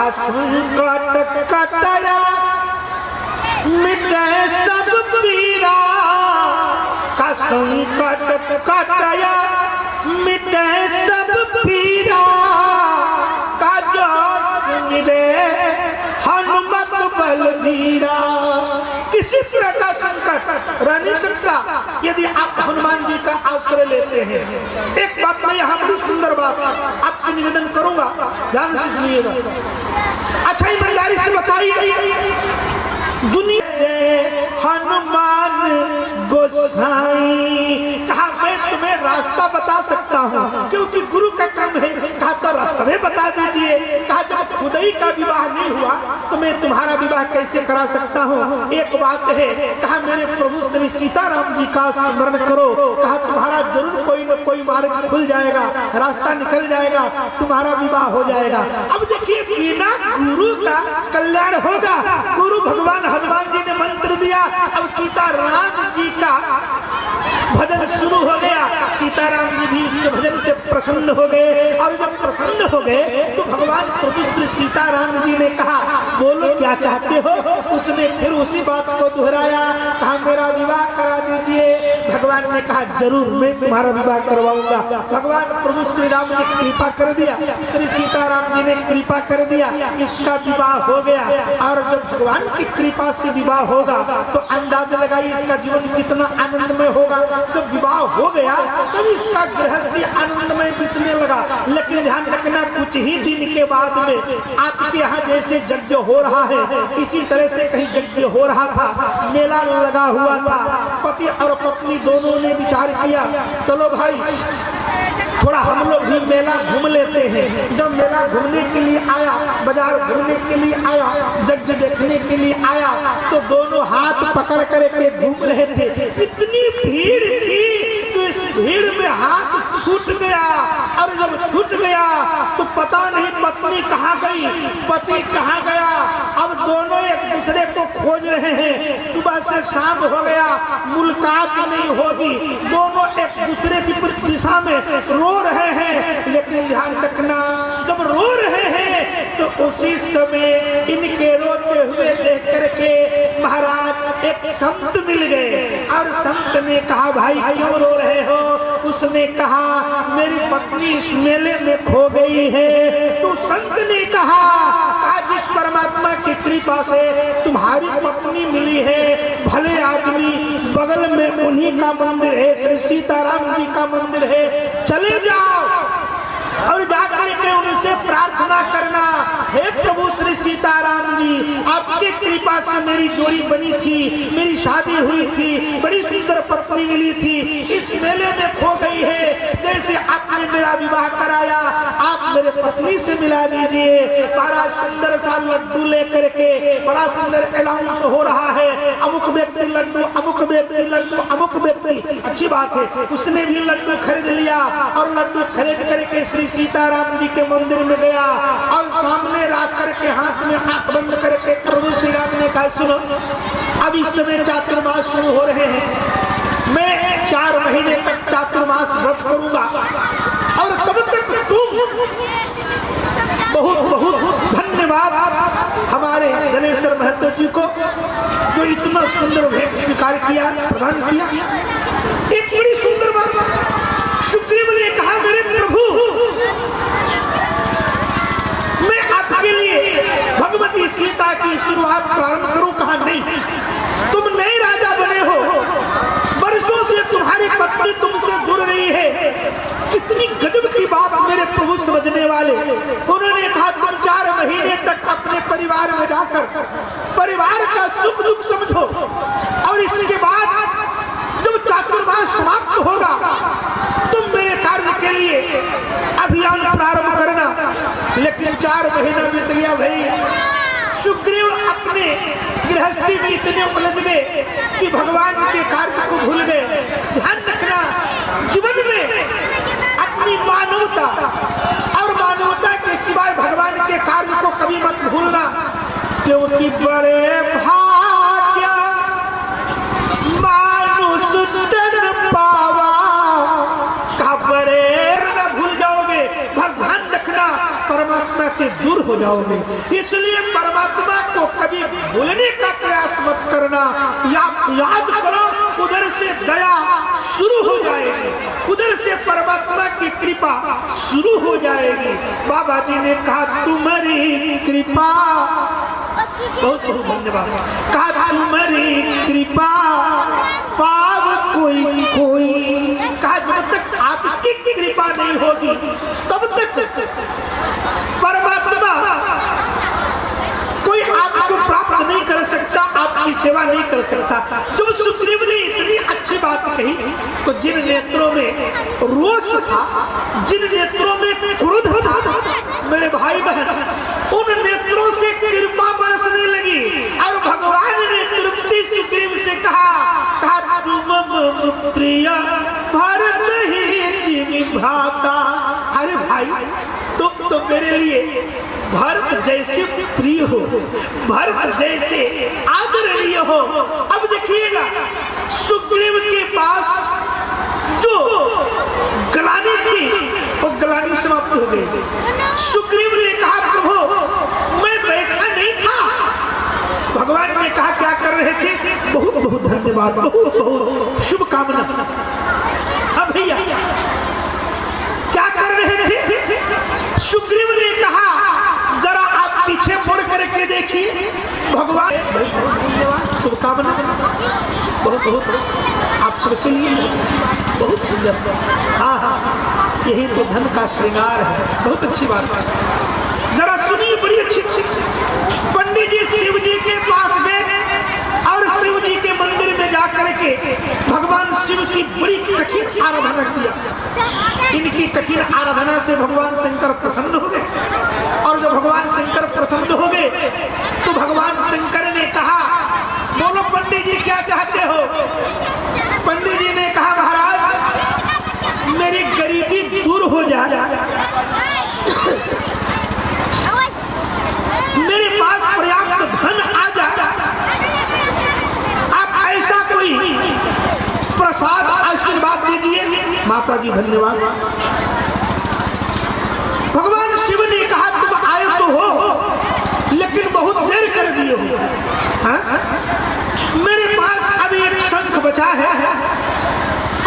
का संकट कटया मिटे सब पीरा, का संकट कटया मिटे सब पीरा, का जो मिले हनुमत बलबीरा। किसी तरह का संकट रह नहीं सकता यदि आप हनुमान जी का आश्रय लेते हैं। एक बात मैं यहाँ बड़ी सुंदर बात आपसे निवेदन करूंगा, ध्यान से सुनिएगा। अच्छा ईमानदारी से बताइए, दुनिया हनुमान गोसाई कहा मैं तुम्हें रास्ता बता सकता हूँ, क्योंकि गुरु का काम है। कहा तो रास्ता में बता दीजिए। कहा जब खुद ही का विवाह नहीं हुआ तो मैं तुम्हारा विवाह कैसे करा सकता हूँ। एक बात है, कहा मेरे प्रभु श्री सीताराम जी का स्मरण करो। कहा तुम्हारा जरूर कोई न कोई मार्ग खुल जाएगा, रास्ता निकल जाएगा, तुम्हारा विवाह हो जाएगा। अब देखिए बिना गुरु का कल्याण होगा। गुरु भगवान हनुमान जी ने मंत्र दिया, अब सीताराम जी का भजन शुरू हो गया। सीताराम जी भी इस भजन से प्रसन्न हो गए, और जब प्रसन्न हो गए तो भगवान प्रभु श्री सीताराम जी ने कहा बोलो क्या चाहते हो। उसने फिर उसी बात को दोहराया, कहा मेरा विवाह करा दीजिए। भगवान ने कहा जरूर मैं तुम्हारा विवाह करवाऊंगा। भगवान प्रभु श्री राम ने कृपा कर दिया, श्री सीताराम जी ने कृपा कर दिया, इसका विवाह हो गया। और जब भगवान की कृपा से विवाह होगा तो अंदाजा लगाइए इसका जीवन कितना आनंदमय होगा। जब विवाह हो गया तब इसका गृहस्थी आनंदमय बीतने लगा। लेकिन ध्यान रखना कुछ ही दिन के बाद में आपके यहाँ जैसे यज्ञ हो रहा है इसी तरह से कहीं यज्ञ हो रहा था, मेला लगा हुआ था। पति और पत्नी दोनों ने विचार किया चलो भाई थोड़ा हम लोग भी मेला घूम लेते हैं। जब मेला घूमने के लिए आया, बाजार घूमने के लिए आया, यज्ञ देखने के लिए आया तो दोनों हाथ पकड़ कर के घूम रहे थे। इतनी भीड़ थी तो इस भीड़ में हाथ छूट गया, और जब छूट गया तो पता नहीं पत्नी कहाँ गई, पति कहाँ गया। अब दोनों एक दूसरे को खोज रहे हैं। सुबह से शाम हो गया, मुलाकात नहीं होगी। दोनों एक दूसरे की दिशा में रो रहे हैं। लेकिन ध्यान रखना जब रो रहे हैं तो उसी समय इनके रोते हुए देख करके महाराज एक संत मिल गए, और संत ने कहा भाई क्यों रो रहे हो। उसने कहा मेरी पत्नी इस मेले में खो गई है। तो संत ने कहा आज इस परमात्मा की कृपा से तुम्हारी पत्नी मिली है, भले आदमी, बगल में उन्हीं का मंदिर है, श्री सीताराम जी का मंदिर है, चले जाओ और जाकर के उनसे प्रार्थना करना हे प्रभु श्री सीताराम जी आपके कृपा से मेरी जोड़ी बनी थी, मेरी शादी हुई थी, बड़ी सुंदर पत्नी मिली थी, इस मेले में खो गई है। जैसे आपने मेरा विवाह कराया आप मेरे पत्नी से मिला दीजिए। बड़ा सुंदर सा लड्डू लेकर के बड़ा सुंदर अनाउंस हो रहा है, अमुक व्यक्ति लड्डू, अमुक व्यक्ति लड्डू, अमुक व्यक्ति। अच्छी बात है, उसने भी लड्डू खरीद लिया और लड्डू खरीद करके श्री सीताराम जी के मंदिर में गया और सामने रख करके हाथ में आंख बंद करके प्रभु श्री राम ने कहा सुनो अब इस समय चातुर्मास शुरू हो रहे हैं, मैं 4 महीने तक चातुर्मास व्रत करूंगा और तब तक तुम बहुत बहुत धन्यवाद हमारे जनेश्वर महतो जी को जो इतना सुंदर भेंट स्वीकार किया, प्रदान किया। एक बड़ी सुंदर बात सुग्रीव ने कहा मेरे प्रभु मैं आपके लिए भगवती सीता की शुरुआत प्रारंभ करूं। कहा नहीं, तुम नए राजा बने हो, वर्षों से तुम्हारी पत्नी तुमसे दूर रही है। कितनी गजब की बात मेरे प्रभु समझने वाले। उन्होंने कहा तुम 4 महीने तक अपने परिवार में जाकर परिवार का सुख दुख समझो और इसके बाद जब चातुर्मास समाप्त होगा तुम मेरे कार्य के लिए अभियान प्रारंभ करना। लेकिन 4 महीना बीत गया भाई। सुग्रीव अपने गृहस्थी में इतने उलझ गए कि भगवान के कार्य को भूल गए। ध्यान रखना जीवन में अपनी मानवता और मानवता के सिवाय भगवान के कार्य को कभी मत भूलना, क्योंकि बड़े भाग्य मानुष तन पावा का बड़े न भूल जाओगे। ध्यान रखना परमात्मा के दूर हो जाओगे। इसलिए परमात्मा को कभी भूलने का प्रयास मत करना, याद करो, उधर से दया शुरू हो जाएगी, उधर से परमात्मा की कृपा शुरू हो जाएगी। बाबा जी ने कहा तुम्हारी कृपा, बहुत बहुत धन्यवाद, कहा तुम्हारी कृपा पाव कोई कोई, कहा जब तक आपकी कृपा नहीं होगी तब तक परमात्मा कोई आपको प्राप्त नहीं कर सकता, आपकी सेवा नहीं कर सकता। जब सुग्रीव ने इतनी अच्छी बात कही तो जिन नेत्रों में रोष था, जिन नेत्रों में क्रोध था, मेरे भाई बहन, उन नेत्रों से कृपा बरसने लगी और भगवान ने तृप्ति सुग्रीव से कहा तुम प्रिय भरत ही जिमि भ्राता। अरे भाई तुम तो मेरे लिए भरत जैसे प्रिय हो, भरत जैसे आदरणीय हो। अब देखिएगा सुग्रीव के पास जो ग्लानि थी वो ग्लानि समाप्त हो गई। सुग्रीव ने कहा प्रभु मैं बैठा नहीं था। भगवान ने कहा क्या कर रहे थे? बहुत बहुत धन्यवाद, बहुत बहुत शुभकामना। अब भैया क्या कर रहे थे? सुग्रीव ने कहा जरा आप पीछे मुड़ करके देखिए। भगवान शुभकामना, बहुत बहुत आप सबके लिए बहुत सुंदर। हाँ हाँ, यही तो धन का श्रृंगार है, बहुत अच्छी बात है। जरा सुनिए, बड़ी अच्छी। पंडित जी शिव जी के पास गए और शिव जी के मंदिर में जाकर के भगवान शिव की बड़ी कठिन आराधना किया। इनकी कठिन आराधना से भगवान शंकर प्रसन्न हो गए और जब भगवान शंकर प्रसन्न हो गए तो भगवान शंकर ने कहा बोलो पंडित जी क्या चाहते हो? पंडित जी ने कहा महाराज मेरी गरीबी दूर हो जाए, मेरे पास पर्याप्त धन आ जाए, आप ऐसा कोई प्रसाद आशीर्वाद दीजिए। माता जी धन्यवाद। भगवान शिव ने कहा तुम आए तो हो लेकिन बहुत देर कर दिए हो। मेरे पास अभी एक शंख बचा है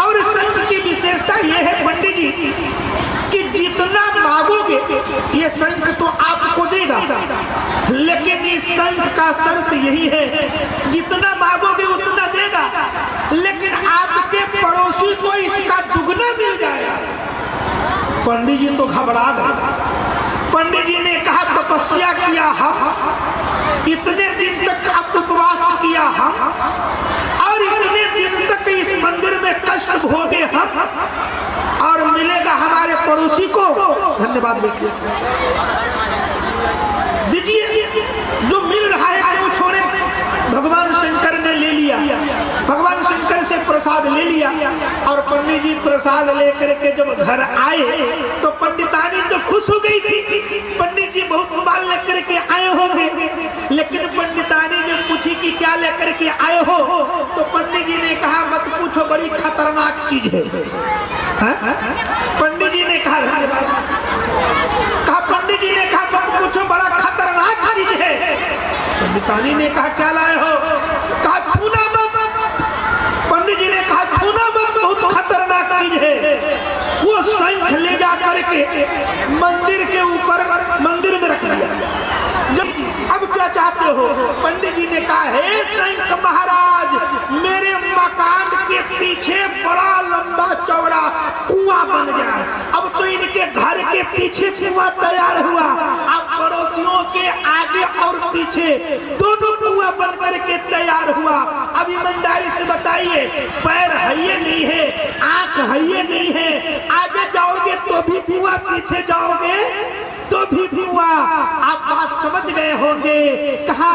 और शंख की विशेषता यह है पंडित जी कि जितना मांगोगे ये शंख तो आपको देगा, लेकिन इस शंख का शर्त यही है जितना मांगोगे उतना देगा, लेकिन आपके पड़ोसी को इसका दुगना मिल जाएगा। पंडित जी तो घबरा गए। पंडित जी ने कहा तपस्या किया हम, इतने दिन तक आप उपवास किया हम, और इतने दिन तक इस मंदिर में कष्ट भोगे हम, और मिलेगा हमारे पड़ोसी को। धन्यवाद बेटिए, दीजिए जो मिल रहा है वो छोड़े। भगवान शंकर ने ले लिया, भगवान शंकर से प्रसाद ले लिया और पंडित जी प्रसाद लेकर के जब घर आए तो पंडितानी तो खुश हो गई थी। पंडित जी बहुत माल लेकर के आए होंगे, लेकिन पंडितानी जब पूछी कि क्या लेकर के आए हो तो पंडित जी ने कहा मत पूछो, बड़ी खतरनाक चीज है। पंडित जी ने कहा पंडित जी ने कहा मत पूछो, बड़ा खतरनाक चीज है। पंडितानी ने कहा क्या लाए हो? कहा छूना मत। पंडित जी ने कहा छूना मत, बहुत खतरनाक चीज है। वो शंख ले जा करके मंदिर के ऊपर मंदिर में रख दिया। जब अब क्या चाहते हो? पंडित जी ने कहा हे शंख महाराज, मेरे मकान के पीछे बड़ा लंबा चौड़ा कुआं बन गया। अब तो इनके घर के पीछे कुआं तैयार हुआ, अब पड़ोसियों के आगे और पीछे दोनों कुआं बन करके तैयार हुआ। अब ईमानदारी से बताइए, पैर है ये नहीं है, आंख है ये नहीं है, आगे जाओगे तो भी कुआं, पीछे जाओगे तो भी कुआं। आप बात समझ गए होंगे। कहा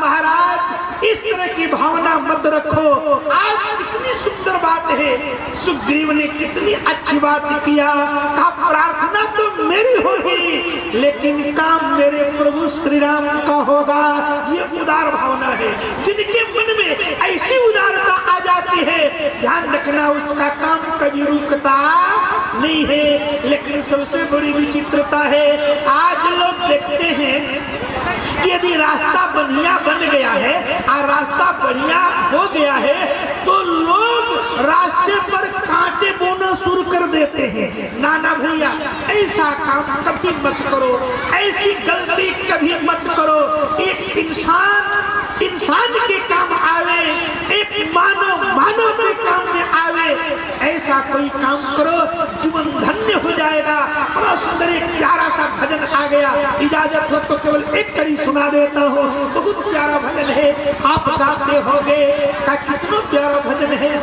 महाराज इस तरह की भावना मत रखो। आज कितनी सुंदर बात है, सुग्रीव ने कितनी अच्छी बात किया। कहा प्रार्थना तो मेरी होगी लेकिन काम मेरे प्रभु श्री राम का होगा। ये उदार भावना है। जिनके मन में ऐसी उदारता आ जाती है, ध्यान रखना उसका काम कभी रुकता नहीं है। लेकिन सबसे बड़ी विचित्रता है, आज लोग देखते हैं कि यदि रास्ता बढ़िया बन गया है और रास्ता बढ़िया हो गया है तो लोग रास्ते पर कांटे बोना शुरू कर देते हैं। नाना भैया, ऐसा काम कभी मत करो, ऐसी गलती कभी मत करो। एक इंसान के काम आवे, एक मानव के काम में आवे, ऐसा कोई काम करो, जीवन धन्य हो जाएगा। बड़ा सुंदर एक प्यारा सा भजन आ गया, इजाजत हो तो केवल एक कड़ी सुना देता हूँ। बहुत प्यारा भजन है, आप गाते होगे का कितना प्यारा भजन है।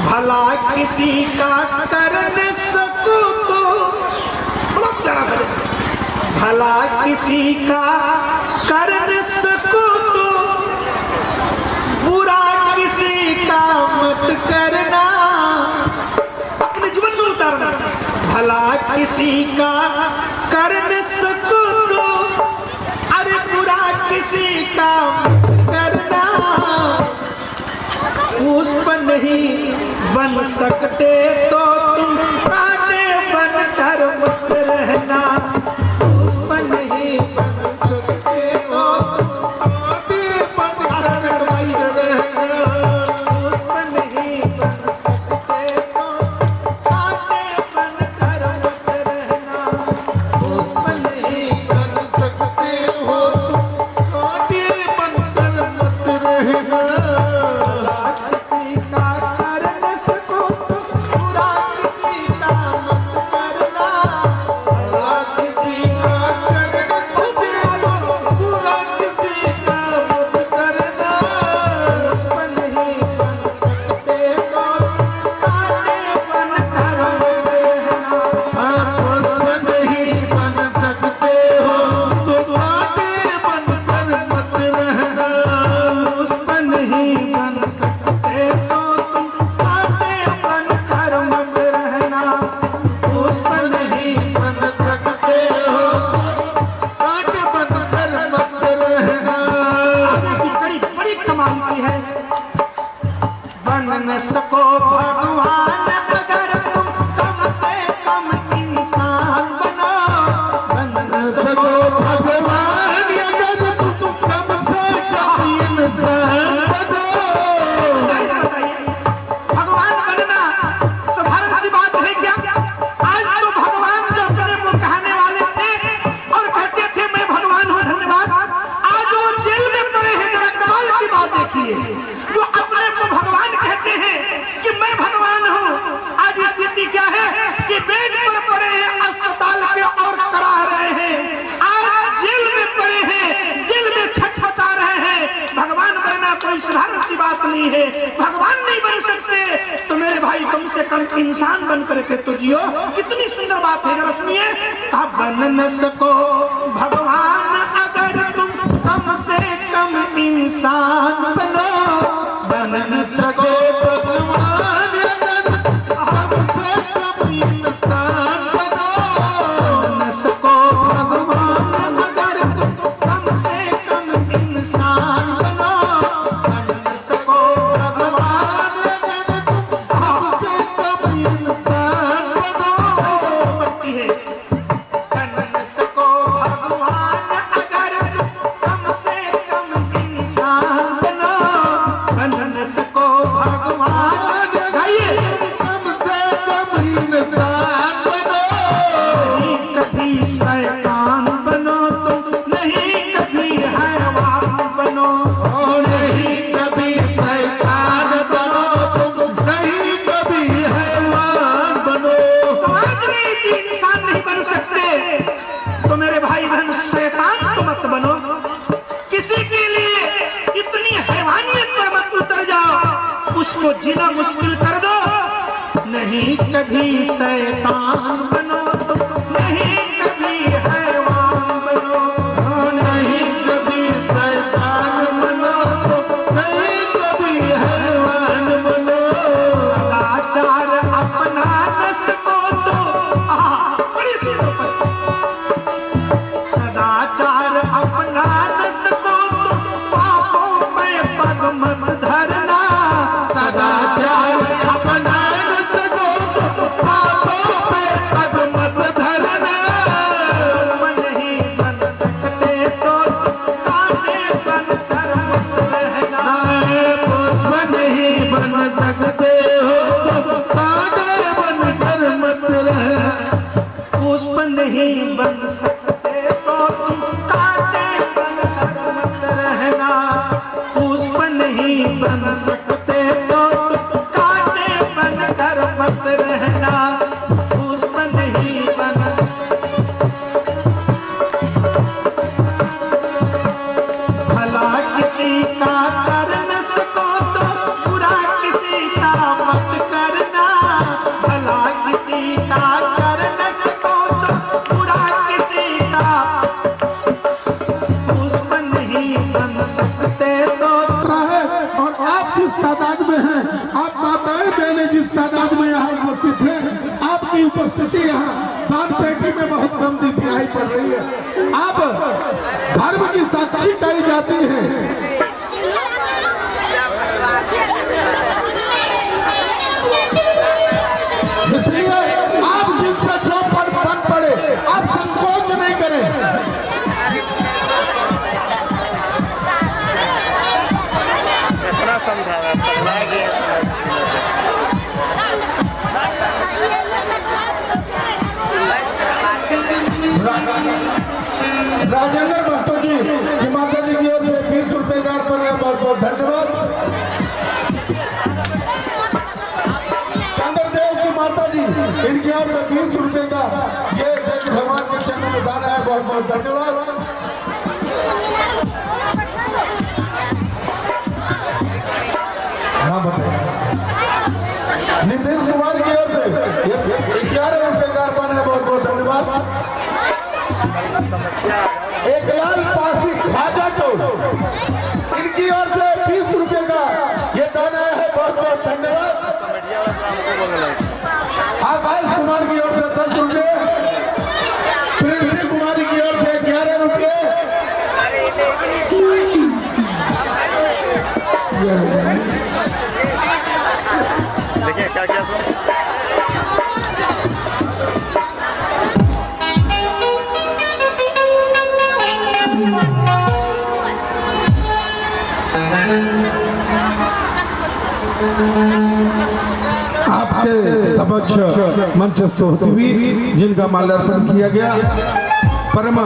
भला किसी का कर न सकूं तो, बड़ा प्यारा भजन, भला किसी का कर न सकूं तो बुरा किसी का मत करना, अपने जीवन में उतारना। भला किसी का कर न सकूं तो अरे बुरा किसी का मत करना, उस पर नहीं बन सकते तो तुम कांटे बनकर मत रहना, उस पर नहीं बन सकते तो कांटे बनकर मत रहना, उस पर नहीं बन सकते तो कांटे बनकर मत रहना, उस पर नहीं बन सकते हो कांटे बनकर मत रहना। किसी का कर न सको तो बुरा किसी का मत करना, भला किसी का कर न सको तो बुरा किसी का मत करना, उस पर नहीं बन सकते तो कांटे बनकर मत रहना, उस पर नहीं बन सकते हो तो कांटे बनकर मत रहना, उस पर नहीं बन सकते तो तुम कांटे बनकर मत रहना, उस पर नहीं बन सकते हो कांटे बनकर मत रहना। आगे की कड़ी बड़ी कमाल की है। बन न सको भगवान अगर तुम कम से कम इंसान बनो, बन न सको भगवान अगर तुम कम से कम इंसान बनो। भगवान बनना साधारण सी बात है क्या? आज तो भगवान जो अपने मुंह कहने वाले थे और कहते थे मैं भगवान हूँ धन्यवाद, आज वो जेल में पड़े हैं। जरा कमाल की बात देखिए, जो अपने को भगवान कहते हैं कि मैं भगवान हूँ, आज स्थिति क्या है कि बेड पर पड़े हैं अस्पताल के और करा रहे हैं, आज जेल में पड़े हैं, जेल में छटपटा रहे हैं। भगवान बनना कोई साधारण सी बात नहीं है। भगवान नहीं बन सकते तो मेरे भाई कम से कम इंसान बन करके तो जियो। कितनी सुंदर बात है, जरा सुनिए। आप बन न सको भगवान अगर तुम कम से कम इंसान बनो, बन न सको भगवान अगर कम से कम इंसान बनो, बन न सको भगवान अगर तुम कम से कम इंसान बनो, बन न सको भगवान अगर तुम कम से कम इंसान बनो। बनती है बन न सको भगवान अगर तुम कम से कम इंसान बनो, बन न सको भगवान गाइए कम से कम इंसान बनो। नहीं कभी शैतान बनो तुम, नहीं कभी हैवान बनो, नहीं कभी शैतान बनो तुम, नहीं कभी हैवान बनो। समाज में यदि इंसान नहीं बन सकते तो मेरे भाई बहन शैतान तो मत बनो। किसी के लिए इतनी हैवानियत पर मत उतर जाओ, उसको जीना मुश्किल कर दो। नहीं कभी शैतान बनो तुम, नहीं कभी हैवान बनो, नहीं कभी शैतान बनो तुम, नहीं कभी हैवान बनो। सदाचार अपना न सको तो बड़ी सुंदर बात। सदाचार अपना न सको तो पापों में पग मत धरना, सदा नहीं बन सकते तो तुम कांटे बनकर मत रहना। पुष्प नहीं बन सकते तो तुम कांटे बनकर मत रहना। पुष्प नहीं बन भला किसी का कर न सको तो बुरा किसी का मत करना। भला किसी का कर न सको तो बुरा किसी का। पुष्प नहीं बन सकते तो है। और आप जिस तादाद में हैं, आप माताएं बहनें जिस तादाद में यहाँ उपस्थित हैं, आपकी उपस्थिति यहाँ दान पेटी में बहुत कम दिखाई पड़ रही है। आप धर्म की साक्षी कही जाती है। इसलिए आप जिनसे जो बन पड़े, आप संकोच नहीं करें। राजेंद्र महतो जी की माता जी की ओर से 20 रुपए का अर्पण है। बहुत बहुत धन्यवाद। चंद्रदेव की माता जी, इनकी ओर से 20 रुपए का ये जज भगवान के चरणों में दान है। बहुत बहुत धन्यवाद। हाँ बताइए। नीतीश कुमार की ओर से 11 रुपए का अर्पण है। बहुत बहुत धन्यवाद। एक लाल पासी खाजा को इनकी ओर से 20 रुपए का ये दान आया है। बहुत बहुत धन्यवाद। आकाश कुमार की ओर से 10 रुपए, प्रिंसी कुमारी की ओर से 11 रुपए। देखिए क्या क्या आपके समक्ष मंचस्थ होती हुई जिनका माल्यार्पण किया गया परम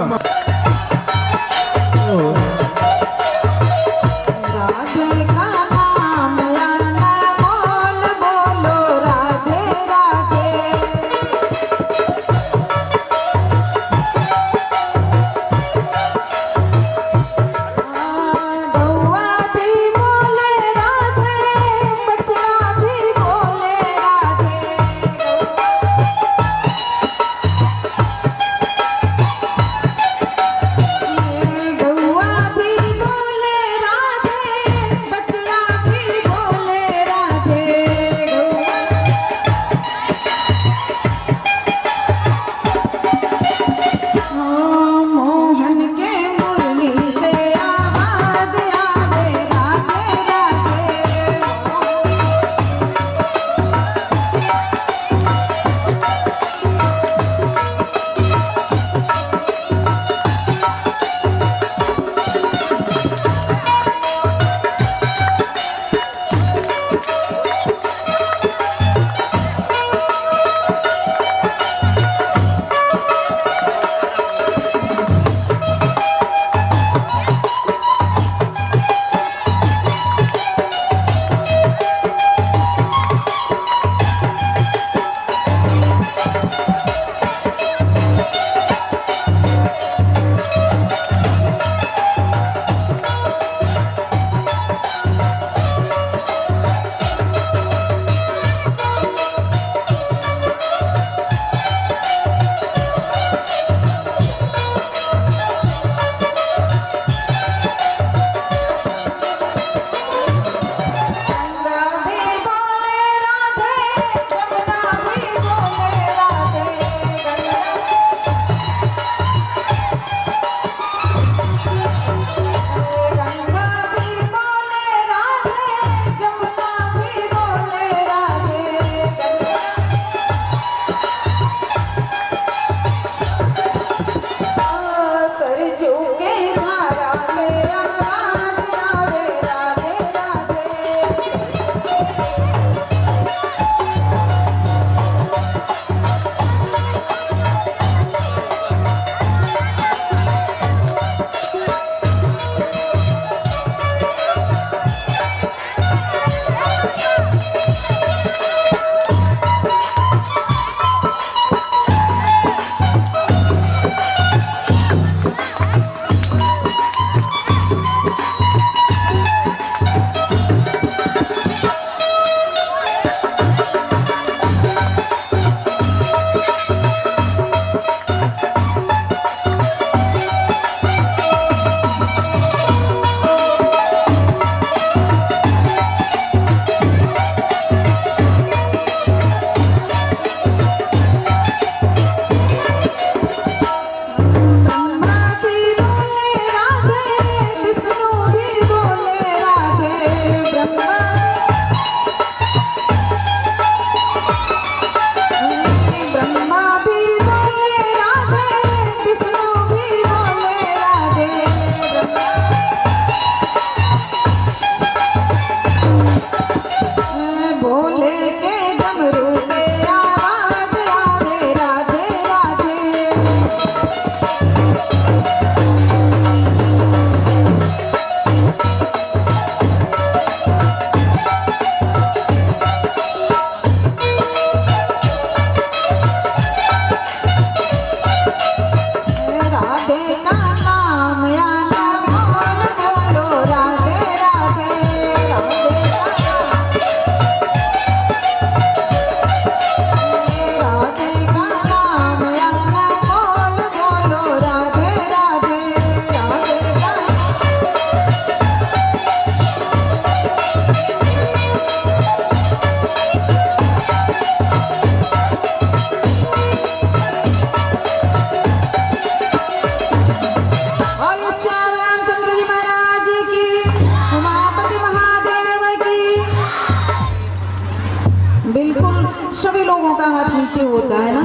होता है ना।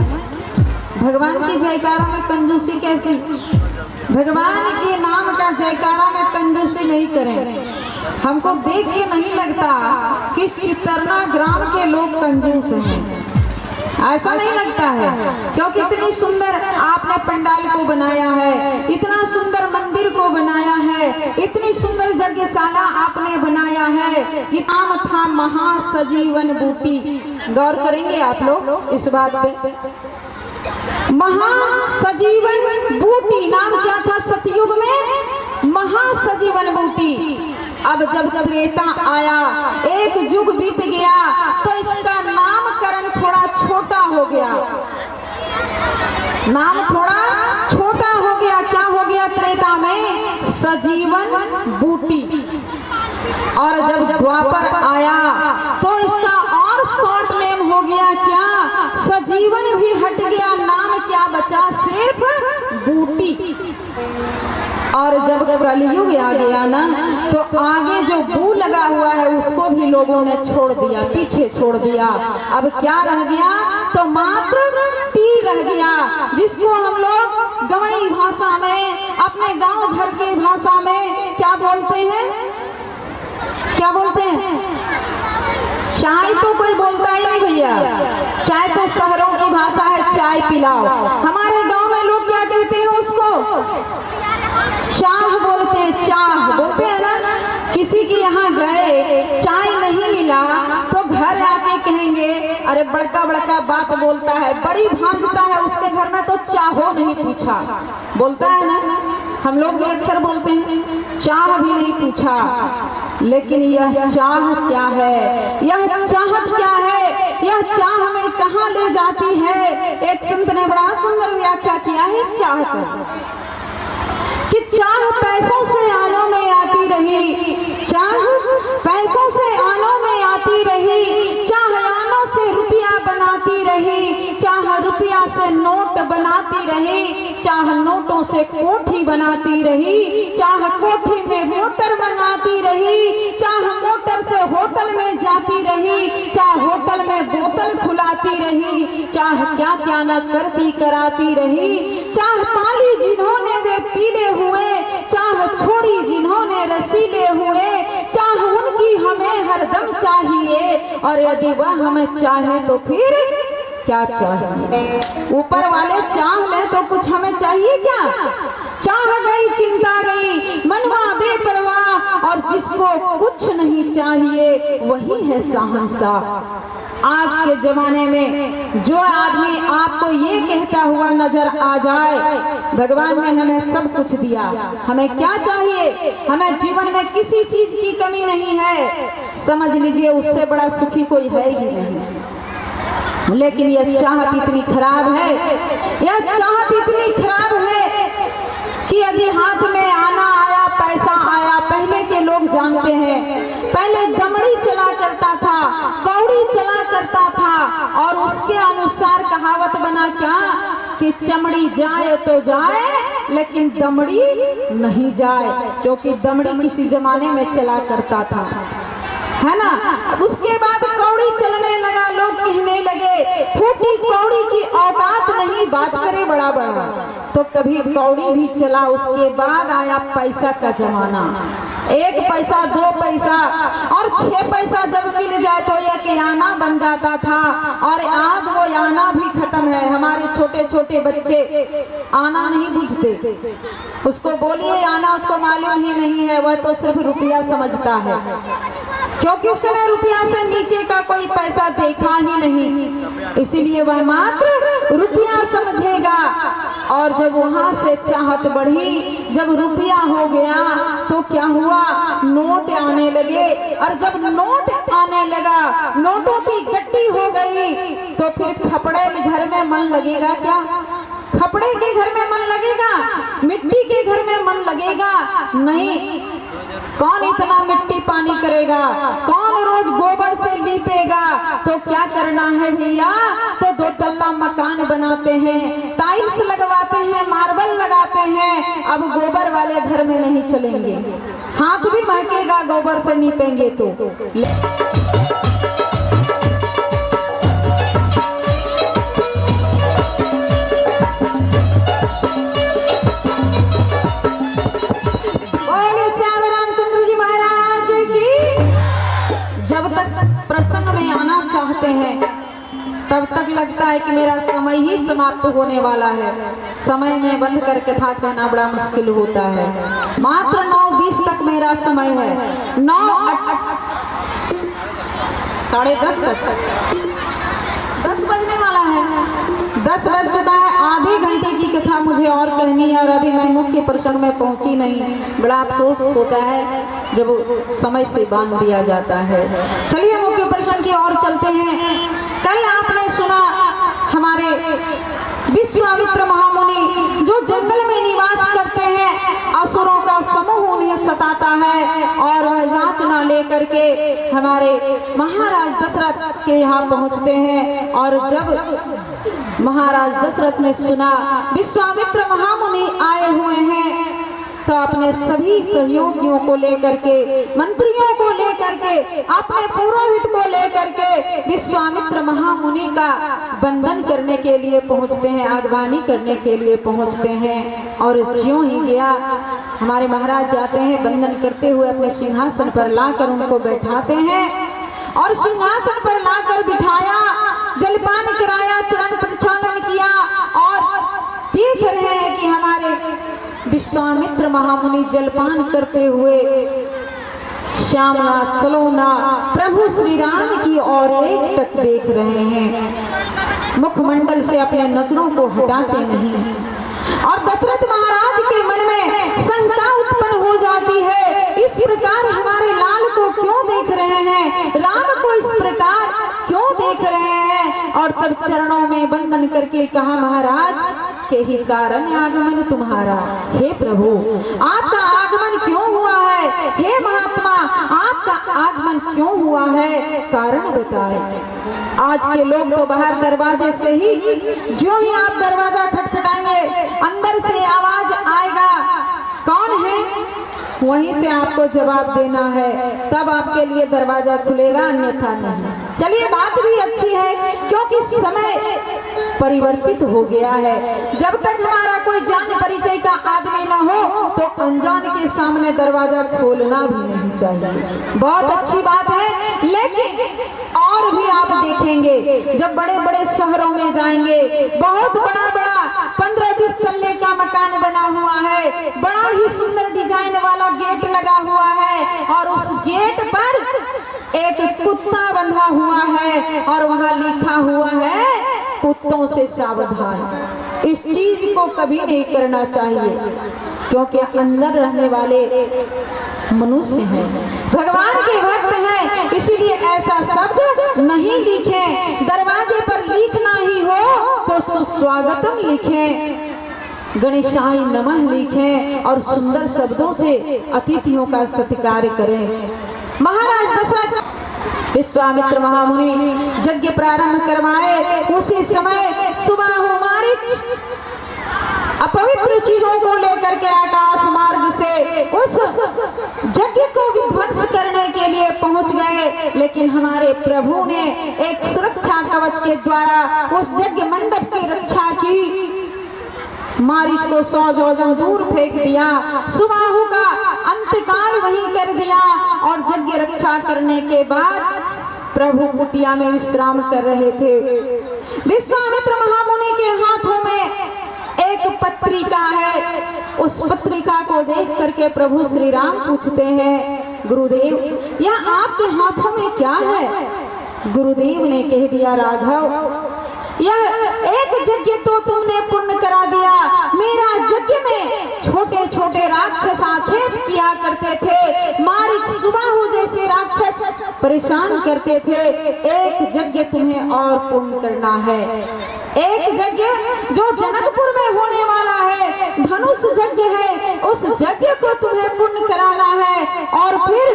भगवान की जयकारा में कंजूसी कैसी? भगवान के नाम का जयकारा में कंजूसी नहीं करें। हमको देख के नहीं लगता कि चितरना ग्राम के लोग कंजूस हैं, ऐसा नहीं लगता है, क्योंकि इतनी सुंदर आपने पंडाल को बनाया है, इतना सुंदर मंदिर को बनाया है, इतनी सुंदर यज्ञशाला आपने बनाया है। ये नाम था महासजीवन बूटी। गौर करेंगे आप लोग इस बात पे। महासजीवन बूटी नाम क्या था सतयुग में? महासजीवन बूटी। अब जब त्रेता आया, एक युग बीत गया, तो इसका नामकरण थोड़ा छोटा हो गया, नाम थोड़ा छोटा हो गया। क्या हो गया त्रेता में? सजीवन बूटी। और जब द्वापर आया तो इसका और शॉर्ट नेम हो गया, क्या? सजीवन भी हट गया, नाम क्या बचा? सिर्फ बूटी। और जब कलयुग आ गया ना, तो आगे जो बू लगा हुआ है उसको भी लोगों ने छोड़ दिया, पीछे छोड़ दिया। अब क्या रह गया? तो मात्र टी रह गया, जिसको हम लोग गवई भाषा में, अपने गांव घर के भाषा में क्या बोलते हैं? क्या बोलते हैं? चाय तो कोई बोलता ही नहीं भैया, चाय तो शहरों की भाषा है, चाय पिलाओ। हमारे गांव में लोग क्या कहते हैं उसको? चाह बोलते हैं, चाह बोलते हैं ना। किसी के यहाँ गए, चाय नहीं मिला तो घर आके कहेंगे, अरे बड़का बड़का बात बोलता है, बड़ी भांजता है, उसके घर में तो चाहो नहीं पूछा, बोलता है ना। हम लोग भी अक्सर बोलते हैं, चाह भी नहीं पूछा। लेकिन यह चाह क्या है? यह चाहत क्या है? यह चाह हमें कहाँ ले जाती है? एक संत ने बड़ा सुंदर व्याख्या किया है इस चाह को, कि चाह पैसों से आनों में आती रही, चाह पैसों से आनों में आती रही, चाह आनों से रुपया बनाती रही, चाह रुपया से नोट बनाती रही, चाह नोटों से कोठी बनाती रही, चाह कोठी में मोटर मंगाती रही, चाह मोटर से होटल में जाती रही, चाह होटल में बोतल खुलाती रही, चाह क्या क्या न करती कराती रही, चाह पाली जिन्होंने वे पीले हुए, चाह छोड़ी जिन्होंने रसीले हुए, चाह उनकी हमें हरदम चाहिए, और यदि वह हमें चाहे तो फिर क्या चाहिए? ऊपर वाले चाह ले तो कुछ हमें चाहिए क्या? चाह गई चिंता गई, मनवा बेपरवाह, और जिसको कुछ नहीं चाहिए वही है शहंशाह। आज के जमाने में जो आदमी आपको ये कहता हुआ नजर आ जाए, भगवान ने हमें सब कुछ दिया, हमें क्या चाहिए? हमें जीवन में किसी चीज की कमी नहीं है, समझ लीजिए उससे बड़ा सुखी कोई है ही नहीं। लेकिन यह चाहत इतनी खराब है, यह चाहत इतनी खराब है कि यदि हाथ में आना आया, पैसा आया, पहले के लोग जानते हैं, पहले दमड़ी चला करता था, कौड़ी चला करता था, और उसके अनुसार कहावत बना क्या कि चमड़ी जाए तो जाए लेकिन दमड़ी नहीं जाए, क्योंकि दमड़ी किसी जमाने में चला करता था, है ना। उसके बाद कौड़ी चलने लगा, लोग कहने लगे फूटी कौड़ी की औकात नहीं, बात करे बड़ा बड़ा, तो कभी कौड़ी भी चला। उसके बाद आया पैसा का जमाना, 1 पैसा 2 पैसा और 6 पैसा जब मिल जाए तो एक आना बन जाता था। और आज वो आना भी खत्म है। हमारे छोटे छोटे बच्चे आना नहीं बुझते, उसको बोलिए आना, उसको मालूम ही नहीं है, वह तो सिर्फ रुपया समझता है, क्योंकि उसने रुपया से नीचे का कोई पैसा देखा ही नहीं, इसीलिए वह मात्र रुपया समझेगा। और जब वहां से चाहत बढ़ी, जब रुपया हो गया तो क्या हुआ, नोट आने लगे। और जब नोट आने लगा, नोटों की गट्टी हो गई, तो फिर खपड़े घर में मन लगेगा क्या? खपड़े के घर में मन लगेगा? मिट्टी के घर में मन लगेगा? नहीं। कौन इतना मिट्टी पानी करेगा? कौन रोज गोबर से लीपेगा? तो क्या करना है भैया, तो 2 तल्ला मकान बनाते हैं, टाइल्स लगवाते हैं, मार्बल लगाते हैं। अब गोबर वाले घर में नहीं चलेंगे, हाथ भी महकेगा गोबर से लीपेंगे तो। प्रसंग में आना चाहते हैं तब तक लगता है कि मेरा समय ही समाप्त होने वाला है। समय में बंद कर कथा कहना बड़ा मुश्किल होता है। मात्र 9:20 तक मेरा समय है, 9:10 तक 10 बजने वाला है, 10 बज चुका है। आधे घंटे की कथा मुझे और कहनी है और अभी मैं मुख्य प्रसंग में पहुंची नहीं। बड़ा अफसोस होता है जब समय से बांध दिया जाता है। चलिए मुख्य प्रसंग की ओर चलते हैं। कल आपने सुना हमारे विश्वामित्र महामुनि जो जंगल में निवास करते हैं, असुरों का समूह उन्हें सताता है और वह याचना लेकर के हमारे महाराज दशरथ के यहाँ पहुँचते हैं। और जब महाराज दशरथ ने सुना विश्वामित्र महामुनि आए हुए हैं, तो अपने सभी सहयोगियों को लेकर के, मंत्रियों को लेकर के, अपने पुरोहित को लेकर के विश्वामित्र महामुनि का वंदन करने के लिए पहुंचते हैं, आगवानी करने के लिए पहुंचते हैं। और ज्यों ही गया हमारे महाराज जाते हैं, वंदन करते हुए अपने सिंहासन पर लाकर उनको बैठाते हैं और सिंहासन पर लाकर बिठाया, जलपान कराया, चरण प्रक्षालन किया और देख रहे हैं कि हमारे विश्वामित्र महामुनि जलपान करते हुए श्यामला सलोना प्रभु श्री राम की ओर एकटक देख रहे हैं, मुखमंडल से अपने नजरों को हटाते नहीं। और दशरथ महाराज के मन में शंका उत्पन्न हो जाती है, इस प्रकार हमारे लाल को क्यों देख रहे हैं, राम को इस प्रकार क्यों देख रहे हैं। और तब चरणों में वंदन करके कहा, महाराज के ही कारण आगमन तुम्हारा, हे प्रभु आपका आगमन क्यों हुआ है, हे महात्मा आपका आगमन क्यों हुआ है, कारण बताए। आज के लोग तो बाहर दरवाजे से ही, जो ही आप दरवाजा खटखटाएंगे अंदर से आवाज आएगा, कौन है, वहीं से आपको जवाब देना है, तब आपके लिए दरवाजा खुलेगा, अन्यथा नहीं। चलिए बात भी अच्छी है क्योंकि समय परिवर्तित हो गया है। जब तक हमारा कोई जान परिचय का आदमी ना हो तो अनजान के सामने दरवाजा खोलना भी नहीं चाहिए। बहुत अच्छी बात है, लेकिन और भी आप देखेंगे जब बड़े बड़े शहरों में जाएंगे, बहुत बड़ा बड़ा 15-20 तल्ले का मकान बना हुआ है, बड़ा ही सुंदर डिजाइन वाला गेट लगा हुआ है और उस गेट पर एक कुत्ता बंधा हुआ है और वहां लिखा हुआ है कुत्तों से सावधान। इस चीज को कभी नहीं करना चाहिए क्योंकि अंदर रहने वाले मनुष्य हैं, भगवान के भक्त हैं, इसीलिए ऐसा शब्द नहीं लिखें। दरवाजे पर लिखना ही हो तो सुस्वागतम लिखें, गणेशाय नमः लिखें और सुंदर शब्दों से अतिथियों का सत्कार करें। महाराज दशरथ विश्वामित्र महामुनि यज्ञ प्रारंभ करवाए, उसी समय सुबह मारीच अपवित्र चीजों को लेकर के आकाश मार्ग से उस यज्ञ को विध्वंस करने के लिए पहुंच गए, लेकिन हमारे प्रभु ने एक सुरक्षा कवच के द्वारा उस यज्ञ मंडप की रक्षा की, मारीच को 100 योजन दूर फेंक दिया। सुबाहु का अंतकाल वहीं कर दिया और यज्ञ रक्षा करने के बाद प्रभु कुटिया में विश्राम कर रहे थे। विश्वामित्र महामुनि के हाथों में एक पत्रिका है। उस पत्रिका को देख करके प्रभु श्री राम पूछते हैं, गुरुदेव यह आपके हाथों में क्या है? गुरुदेव ने कह दिया, राघव यह एक यज्ञ तो तुमने पूर्ण करा दिया। मेरा यज्ञ में छोटे छोटे राक्षस आक्षेप किया करते थे, मारीच सुबाहु जैसे राक्षस परेशान करते थे। एक यज्ञ तुम्हें और पूर्ण करना है। एक यज्ञ जो जनकपुर में होने वाला है, धनुष यज्ञ है, उस यज्ञ को तुम्हें पूर्ण कराना है। और फिर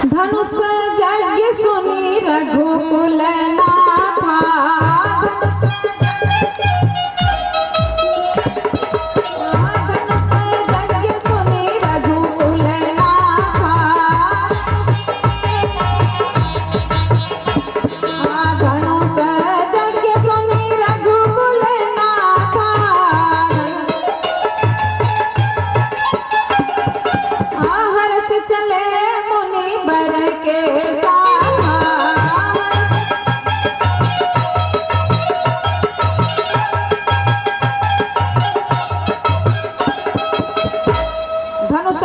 धनुष यज्ञ सुनी रघुकुल नाथा,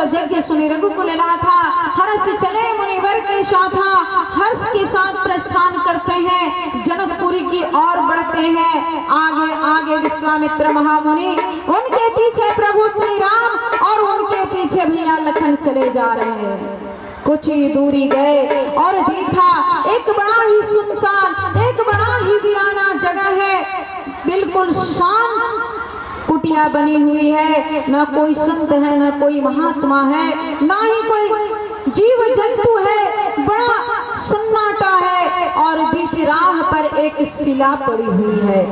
यज्ञ सुनी रघुकुल नाथा, हर्ष चले मुनिवर के साथ, हर्ष के साथ प्रस्थान करते हैं, जनकपुरी की ओर बढ़ते हैं। आगे आगे विश्वामित्र महामुनि, उनके पीछे प्रभु श्री राम और उनके पीछे भैया लखन चले जा रहे हैं। कुछ ही दूरी गए और देखा एक बड़ा ही सुनसान, एक बड़ा ही वीराना जगह है। बिल्कुल शांत कुटिया बनी हुई है, न कोई संत है, न कोई महात्मा है, ना ही कोई जीव जंतु है। बड़ा सन्नाटा है और बीच राह पर एक शिला पड़ी हुई है।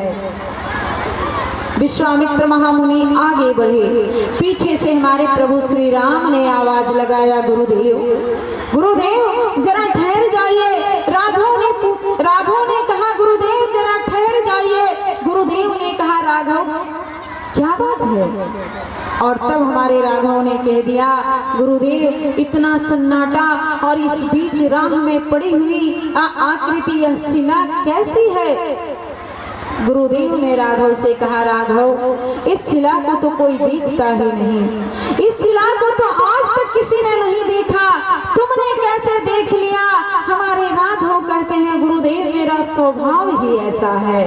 विश्वामित्र महामुनि आगे बढ़े, पीछे से हमारे प्रभु श्री राम ने आवाज लगाया, गुरुदेव गुरुदेव जरा ठहर जाइए। राघव ने कहा, गुरुदेव जरा ठहर जाइए। गुरुदेव ने कहा, राघव क्या बात है? और तब हमारे राघव ने कह दिया, गुरुदेव इतना सन्नाटा और इस बीच राह में पड़ी हुई आकृति, यह शिला कैसी है? गुरुदेव ने राघव से कहा, राघव इस शिला को तो कोई देखता ही नहीं, इस शिला को तो आज तक किसी ने नहीं देखा, तुमने कैसे देख लिया? हमारे राघव कहते हैं, गुरुदेव मेरा स्वभाव ही ऐसा है,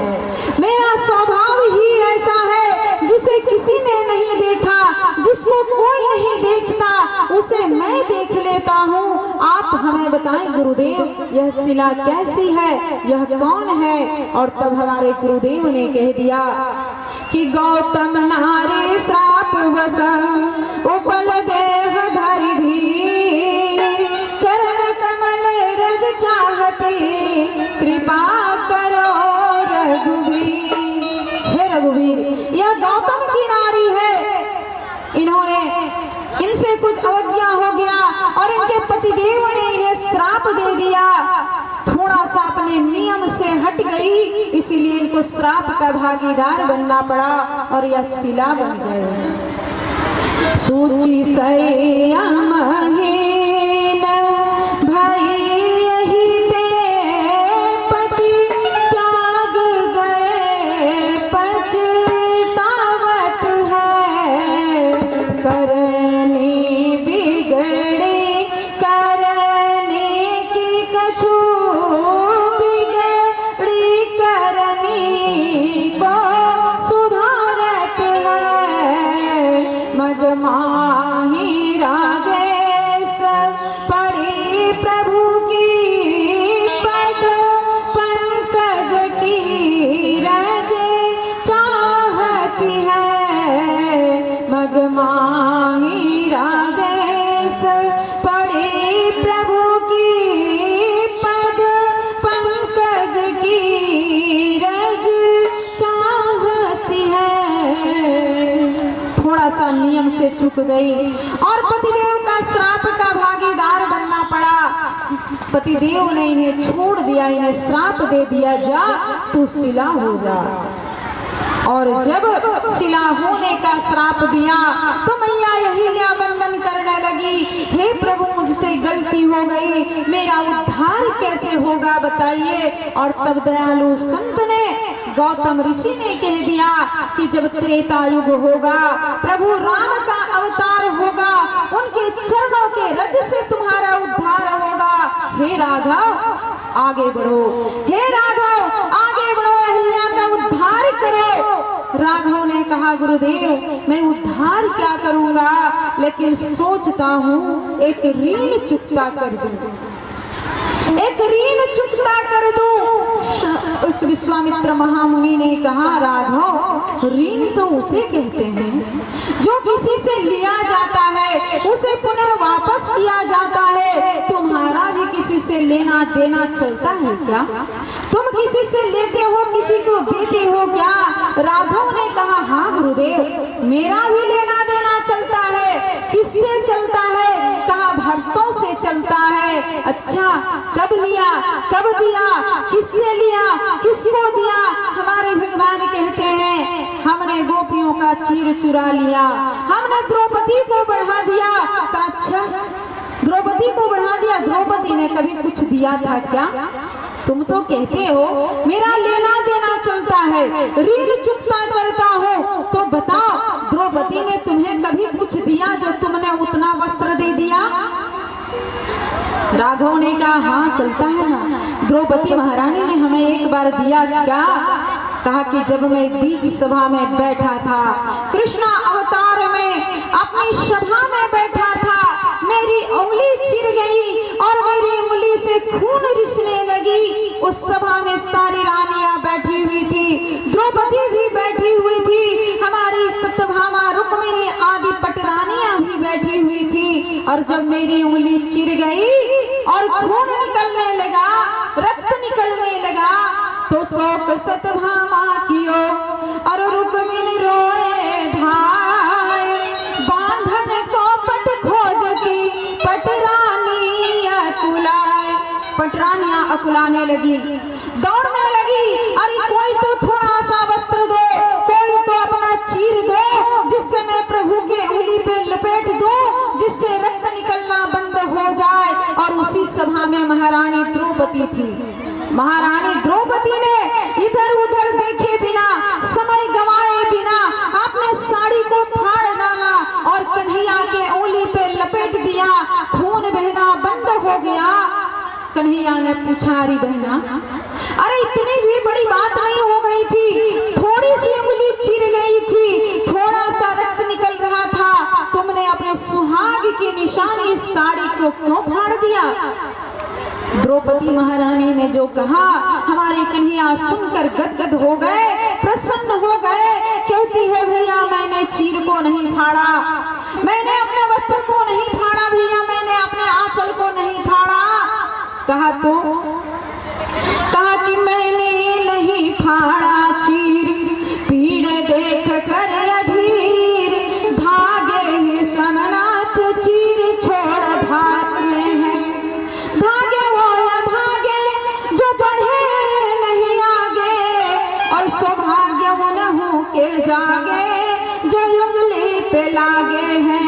मेरा स्वभाव ही ऐसा है, जिसे किसी ने नहीं देखा, जिसको कोई नहीं देखता, उसे मैं देख लेता हूँ। आप हमें बताएं गुरुदेव यह शिला कैसी है, यह कौन है? और तब हमारे गुरुदेव ने कह दिया कि गौतम नारी श्राप वसम उपल देह धरि भी, चरण कमल रज चाहती, कृपा करो रघुवीर। हे रघुवीर, यह गौतम की नारी है, इनसे कुछ अवज्ञा हो गया और इनके पतिदेव ने इन्हें श्राप दे दिया। थोड़ा सा अपने नियम से हट गई, इसीलिए इनको श्राप का भागीदार बनना पड़ा और यह शिला बन गए। सूची संयम हीन भाई यही ते पति त्याग गए, पछतावत है करनी बिगड़ी, करनी की कछु बिगड़ी, करनी को सुधारत है मगमाही राजेश पड़ी प्रभु की पद पंकज की रज चाहती है, मगमाही राजेश पड़ी प्रभु की पद पंकज की रज चाहती है। थोड़ा सा नियम से चूक गई और पतिदेव का श्राप का भागीदार बनना पड़ा। पतिदेव ने इन्हें छोड़ दिया, इन्हें श्राप दे दिया, जा तू शिला हो जा। और जब शिला होने का श्राप दिया तो मैया अहिल्या बंदन हो गई, मेरा उद्धार कैसे होगा बताइए। और तब दयालु संत ने, गौतम ऋषि ने कह दिया कि जब त्रेता युग होगा, प्रभु राम का अवतार होगा, उनके चरणों के रज से तुम्हारा उद्धार होगा। हे राघव आगे बढ़ो, हे राघव आगे बढ़ो, अहिल्या का उद्धार करो। राघव ने कहा गुरुदेव मैं उद्धार क्या करूंगा, लेकिन सोचता हूँ एक ऋण चुकता कर दूं, एक ऋण चुकता कर दूं। उस विश्वामित्र महामुनि ने कहा राघव ऋण तो उसे कहते हैं जो किसी से लिया जाता है उसे पुनः वापस किया जाता है। तुम्हारा भी किसी से लेना देना चलता है क्या? तुम किसी से लेते हो, किसी को देते हो क्या? राघव ने कहा हाँ गुरुदेव मेरा भी लेना देना चलता है। किससे चलता है? कहा भक्तों से चलता है। अच्छा कब लिया, कब दिया, किससे लिया, किसको दिया? हमारे भगवान कहते हैं हमने गोपियों का चीर चुरा लिया, हमने द्रौपदी को बढ़ा दिया। अच्छा द्रौपदी को बढ़ा दिया, द्रौपदी ने कभी कुछ दिया था क्या? तुम तो कहते हो मेरा लेना देना चलता है, ऋण चुकता करता हो, तो बताओ द्रौपदी ने तुम्हें कभी कुछ दिया जो तुमने उतना वस्त्र दे दिया? राघव ने कहा हाँ चलता है ना, द्रौपदी महारानी ने हमें एक बार दिया क्या? कहा कि जब मैं बीच सभा में बैठा था, कृष्णा अवतार में अपनी सभा में बैठा था, मेरी उंगली चिर गई और मेरी उंगली से खून रिसने लगी। उस सभा में सारी रानियां बैठी हुई थी, द्रौपदी भी बैठी हुई थी, हमारी सत्यभामा रुक्मिणी आदि पटरानियां भी बैठी हुई थी। और जब मेरी उंगली चिर गई और खून निकलने लगा, रक्त निकलने लगा, तो शोक सत्यभामा कियो और रुक्मिणी रोए धाय। बांधन को पट खोजती पटरानी अकुलाए। पटरानियां अकुलाने लगी, दौड़ने लगी, अरे कोई तो थोड़ा सा वस्त्र दो, कोई तो अपना चीर दो जिससे मैं प्रभु के उंगली पे लपेट दूं, जिससे रक्त निकलना बंद हो जाए। और उसी सभा में महारानी द्रौपदी थी। महारानी द्रौपदी ने इधर उधर देखे बिना, समय गवाए बिना अपने साड़ी को फाड़ डाला और कन्हैया के उंगली पे लपेट दिया, खून बहना बंद हो गया। कन्हैया ने पूछा अरे बहना, अरे इतनी भी बड़ी बात नहीं हो गई थी, थोड़ी सी उंगली चिर गई थी, थोड़ा सा रक्त निकल रहा था, तुमने अपने सुहाग की निशानी इस साड़ी को क्यों फाड़ दिया? द्रौपदी महारानी ने जो कहा हमारे कन्हैया सुनकर गदगद हो गए, प्रसन्न हो गए। कहती है भैया मैंने चीर को नहीं फाड़ा, मैंने अपने वस्त्र को नहीं फाड़ा भैया, मैंने अपने आंचल को नहीं फाड़ा। कहा तो कहा कि मैंने नहीं फाड़ा चीर, पीड़ देख कर अधीर, धागे सोमनाथ चीर छोड़ धार में है। धागे वो या भागे जो बढ़े नहीं आगे, और सौभाग्य वो न के जागे जो उंगली पे लागे हैं।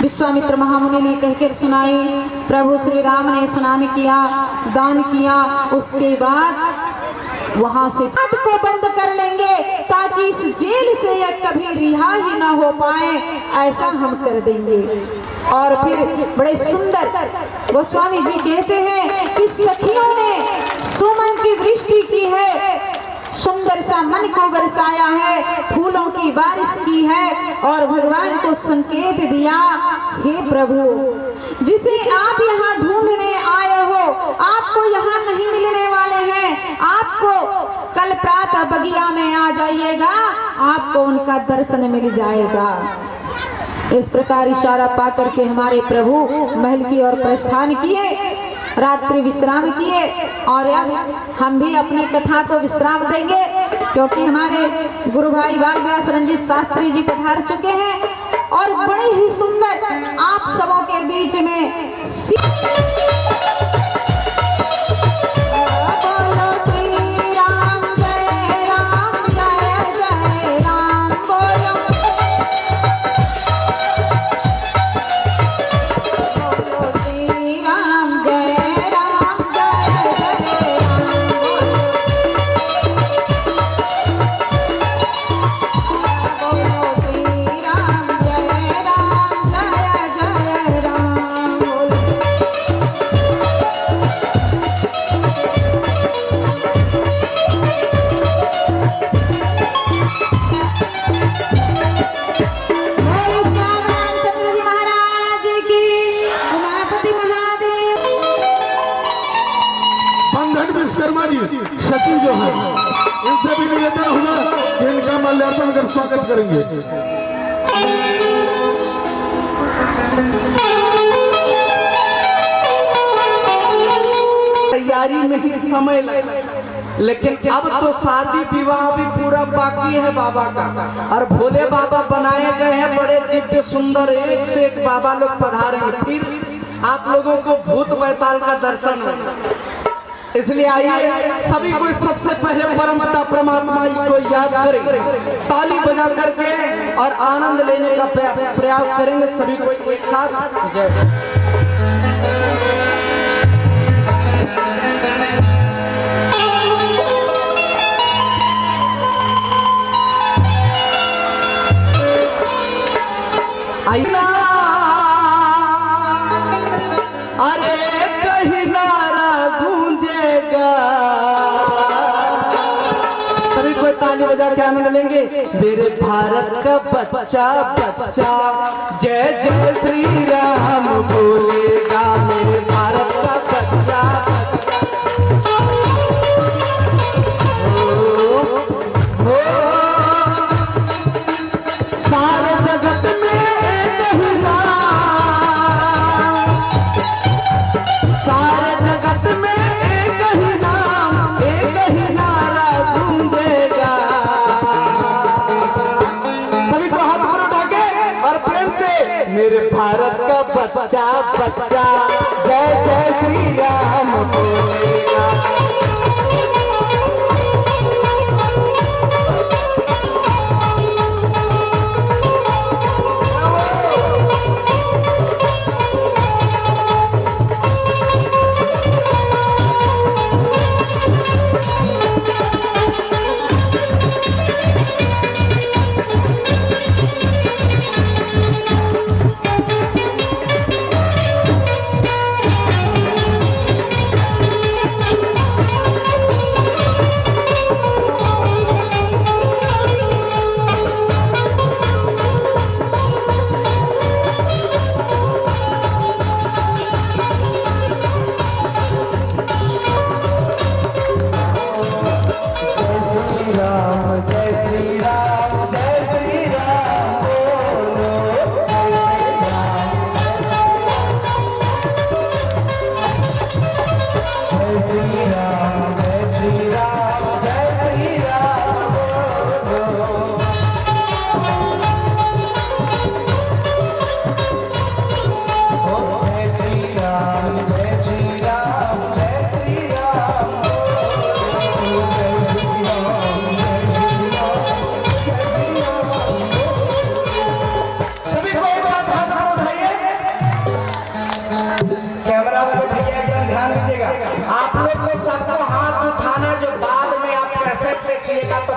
विश्वामित्र महामुनि ने कहकर सुनाई। प्रभु श्री राम ने स्नान किया, दान किया, उसके बाद वहां से को बंद कर लेंगे ताकि कि इस जेल से यह कभी रिहा ही ना हो पाए, ऐसा हम कर देंगे। और फिर बड़े सुंदर गोस्वामी जी कहते हैं कि सखियों ने सुमन की वृष्टि की है, सुंदर सा मन को बरसाया है, फूलों की बारिश की है और भगवान को संकेत दिया, हे प्रभु जिसे आप यहाँ ढूंढने आए हो आपको यहाँ नहीं मिलने वाले हैं, आपको कल प्रातः बगिया में आ जाइएगा, आपको उनका दर्शन मिल जाएगा। इस प्रकार इशारा पा करके हमारे प्रभु महल की ओर प्रस्थान किए, रात्रि विश्राम किए और अब हम भी अपनी कथा को विश्राम देंगे, क्योंकि हमारे गुरु भाई बाल व्यास रंजीत शास्त्री जी पधार चुके हैं और बड़े ही सुंदर आप सबों के बीच में सचिव जो है इनसे भी निवेदन होगा कि इनका माल्यार्पण कर स्वागत करेंगे। तैयारी में ही समय लगा, लेकिन अब तो शादी विवाह भी पूरा बाकी है बाबा का, और भोले बाबा बनाए गए हैं बड़े दिव्य सुंदर, एक से एक बाबा लोग पधारेंगे, फिर आप लोगों को भूत बैताल का दर्शन होगा। इसलिए आइए सभी को सबसे पहले परमपिता परमात्मा को याद करें, ताली बजा करके और आनंद लेने का प्रयास करेंगे सभी को एक साथ। जय आइना, अरे कहीं नारा गूंजेगा, सभी कोई ताली बजा के आनंद लेंगे। मेरे भारत का बच्चा बच्चा जय जय श्री राम बोलेगा, मेरे भारत का बच्चा सारे जगत में एक ही नाम, सारे जगत में एक ही नाम, एक ही नारा गूंजेगा। सभी को हाथ पर उठा के और प्रेम से मेरे भारत का बच्चा बच्चा जय जय श्री राम बोलेगा।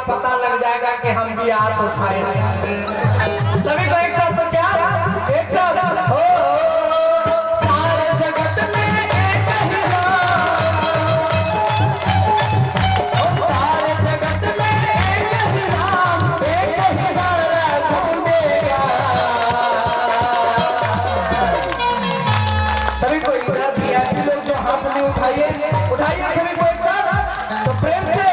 पता लग जाएगा कि हम भी हाथ उठाए। सभी को एक साथ, तो क्या एक साथ हो, सारे जगत में एक ही राम, सारे जगत में एक ही राम, एक ही राम ढूंढेगा। सभी को इधर वीआईपी लोग जो हाथ नहीं उठाइए, उठाइए सभी को एक साथ, तो प्रेम से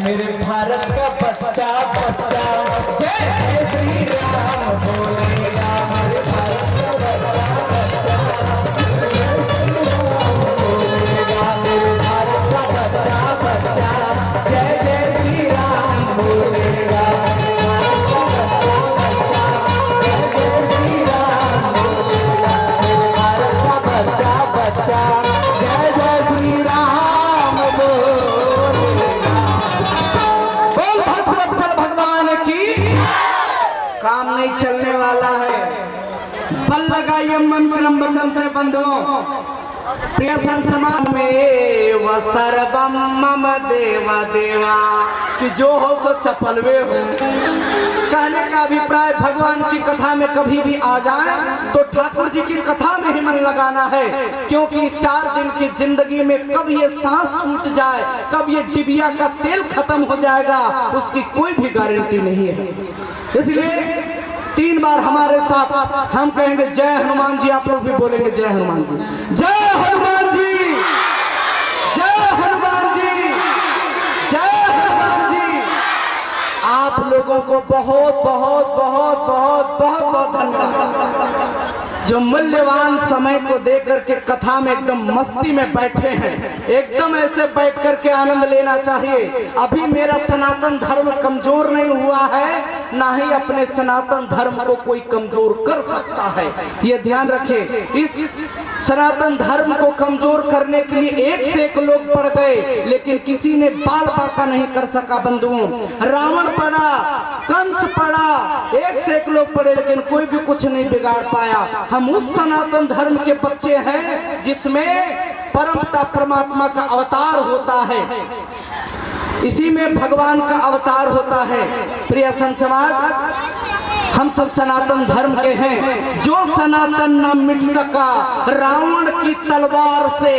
मेरे भारत का बच्चा बच्चा जय श्री राम बोलेगा। मेरे भारत का बच्चा बच्चा बोलेगा। मेरे भारत का बच्चा बच्चा जय जय श्री राम बोलेगा। मेरे भारत का बच्चा बच्चा जय जय श्री राम बोलेगा। बोल भक्तवत्सल भगवान की। काम नहीं चलने वाला है, बल लगाइए मन क्रम वचन से बंधुओं। प्रिय संसमान में व सर्वम मम देवा देवा, कि जो हो सो चपलवे हो। कहने का अभिप्राय भगवान की कथा में कभी भी आ जाए तो ठाकुर जी की कथा में ही मन लगाना है, क्योंकि 4 दिन की जिंदगी में कब ये सांस छूट जाए, कब ये डिबिया का तेल खत्म हो जाएगा, उसकी कोई भी गारंटी नहीं है। इसलिए 3 बार हमारे साथ हम कहेंगे जय हनुमान जी, आप लोग भी बोलेंगे जय हनुमान जी, जय हनुमान जी, जय हनुमान जी, जय हनुमान जी। आप लोगों को बहुत बहुत बहुत बहुत बहुत बहुत धन्यवाद, जो मूल्यवान समय को देकर के कथा में एकदम मस्ती में बैठे हैं। एकदम ऐसे बैठ करके आनंद लेना चाहिए। अभी मेरा सनातन धर्म कमजोर नहीं हुआ है, ना ही अपने सनातन धर्म को कोई कमजोर कर सकता है, ये ध्यान रखें। इस सनातन धर्म को कमजोर करने के लिए एक से एक लोग पड़ गए, लेकिन किसी ने बाल बाका नहीं कर सका बंधुओं। रावण पड़ा, कंस पड़ा, एक से एक लोग पड़े, लेकिन कोई भी कुछ नहीं बिगाड़ पाया। हम उस सनातन धर्म के बच्चे हैं जिसमें परमपिता परमात्मा का अवतार होता है, इसी में भगवान का अवतार होता है। प्रिय संत समाज, हम सब सनातन धर्म के हैं। जो सनातन न मिट सका रावण की तलवार से,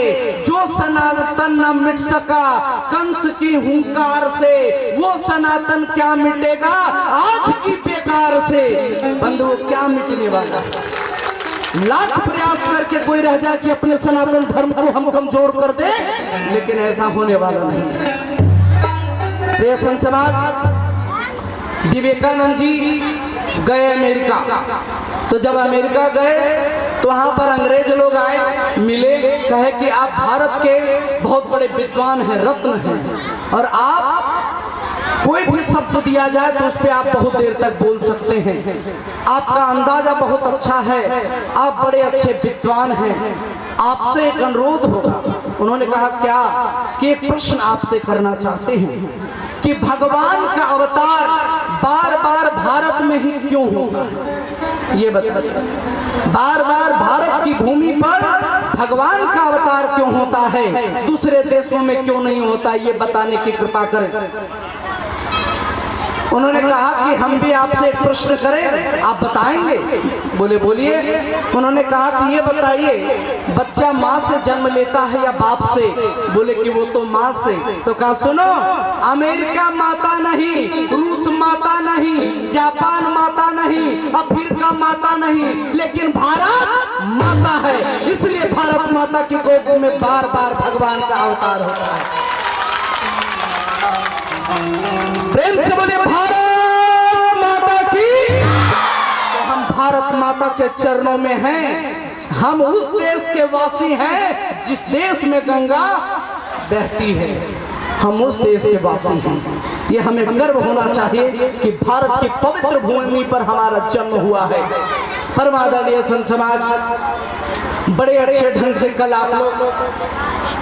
जो सनातन न मिट सका कंस की हुंकार से, वो सनातन क्या मिटेगा आज की बेकार से। बंधुओं, क्या मिटने वाला? लाख प्रयास करके कोई रह जाए कि अपने सनातन धर्म को हम कमजोर कर दे, लेकिन ऐसा होने वाला नहीं। प्रिय संत समाज, विवेकानंद जी गए अमेरिका, तो जब अमेरिका गए तो वहां पर अंग्रेज लोग आए, मिले, कहे कि आप भारत के बहुत बड़े विद्वान हैं, रत्न हैं, और आप कोई भी शब्द दिया जाए तो उस पर आप बहुत देर तक बोल सकते हैं, आपका अंदाजा बहुत अच्छा है, आप बड़े अच्छे विद्वान हैं, आपसे एक अनुरोध होगा। उन्होंने कहा क्या? कि एक प्रश्न आपसे करना चाहते हैं कि भगवान का अवतार बार बार भारत में ही क्यों होगा, ये बताइए। बार बार भारत की भूमि पर भगवान का अवतार क्यों होता है, दूसरे देशों में क्यों नहीं होता, ये बताने की कृपा करें। उन्होंने कहा कि हम भी आपसे एक प्रश्न करें, आप बताएंगे? बोले बोलिए। उन्होंने कहा कि ये बताइए, बच्चा माँ से जन्म लेता है या बाप से? बोले कि वो तो माँ से। तो कहा सुनो, अमेरिका माता नहीं, रूस माता नहीं, जापान माता नहीं, अफ्रीका माता नहीं, लेकिन भारत माता है। इसलिए भारत माता की गोद में बार बार भगवान का अवतार होता है। प्रेम से बोले भारत माता की। तो हम भारत माता के चरणों में हैं। हम उस देश के वासी हैं जिस देश में गंगा बहती है, हम उस देश के वासी हैं। ये हमें गर्व होना चाहिए कि भारत की पवित्र भूमि पर हमारा जन्म हुआ है। परमादरणीय संत समाज, बड़े अच्छे ढंग से कल आप लोग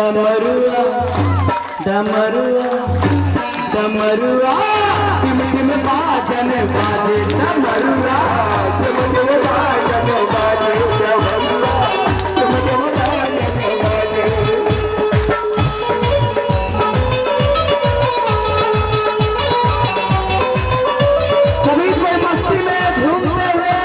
डमरुआ डमरुआ डमरुआ टिम टिम बाजन बाजे डमरुआ टिम टिम बाजन बाजे डमरुआ टिम टिम बाजन बाजे। सभी कोई मस्ती में झूमते हुए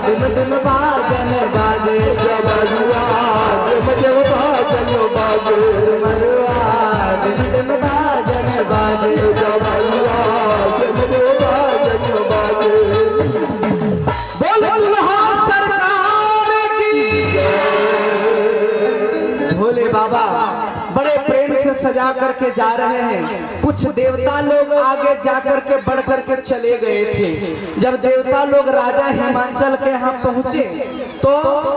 डिम डिम बाजन बाजे डमरुआ डिम डिम बाजन बाजे डमरुआ डिम डिम बाजन बाजे डमरुआ डिम डिम बाजन बाजे। बोलो दुल्हा सरकार की भोले बाबा बड़े प्रेम से सजा करके जा रहे हैं। कुछ देवता लोग आगे जाकर के बढ़ करके चले गए थे। जब देवता लोग राजा हिमांचल के यहाँ पहुंचे तो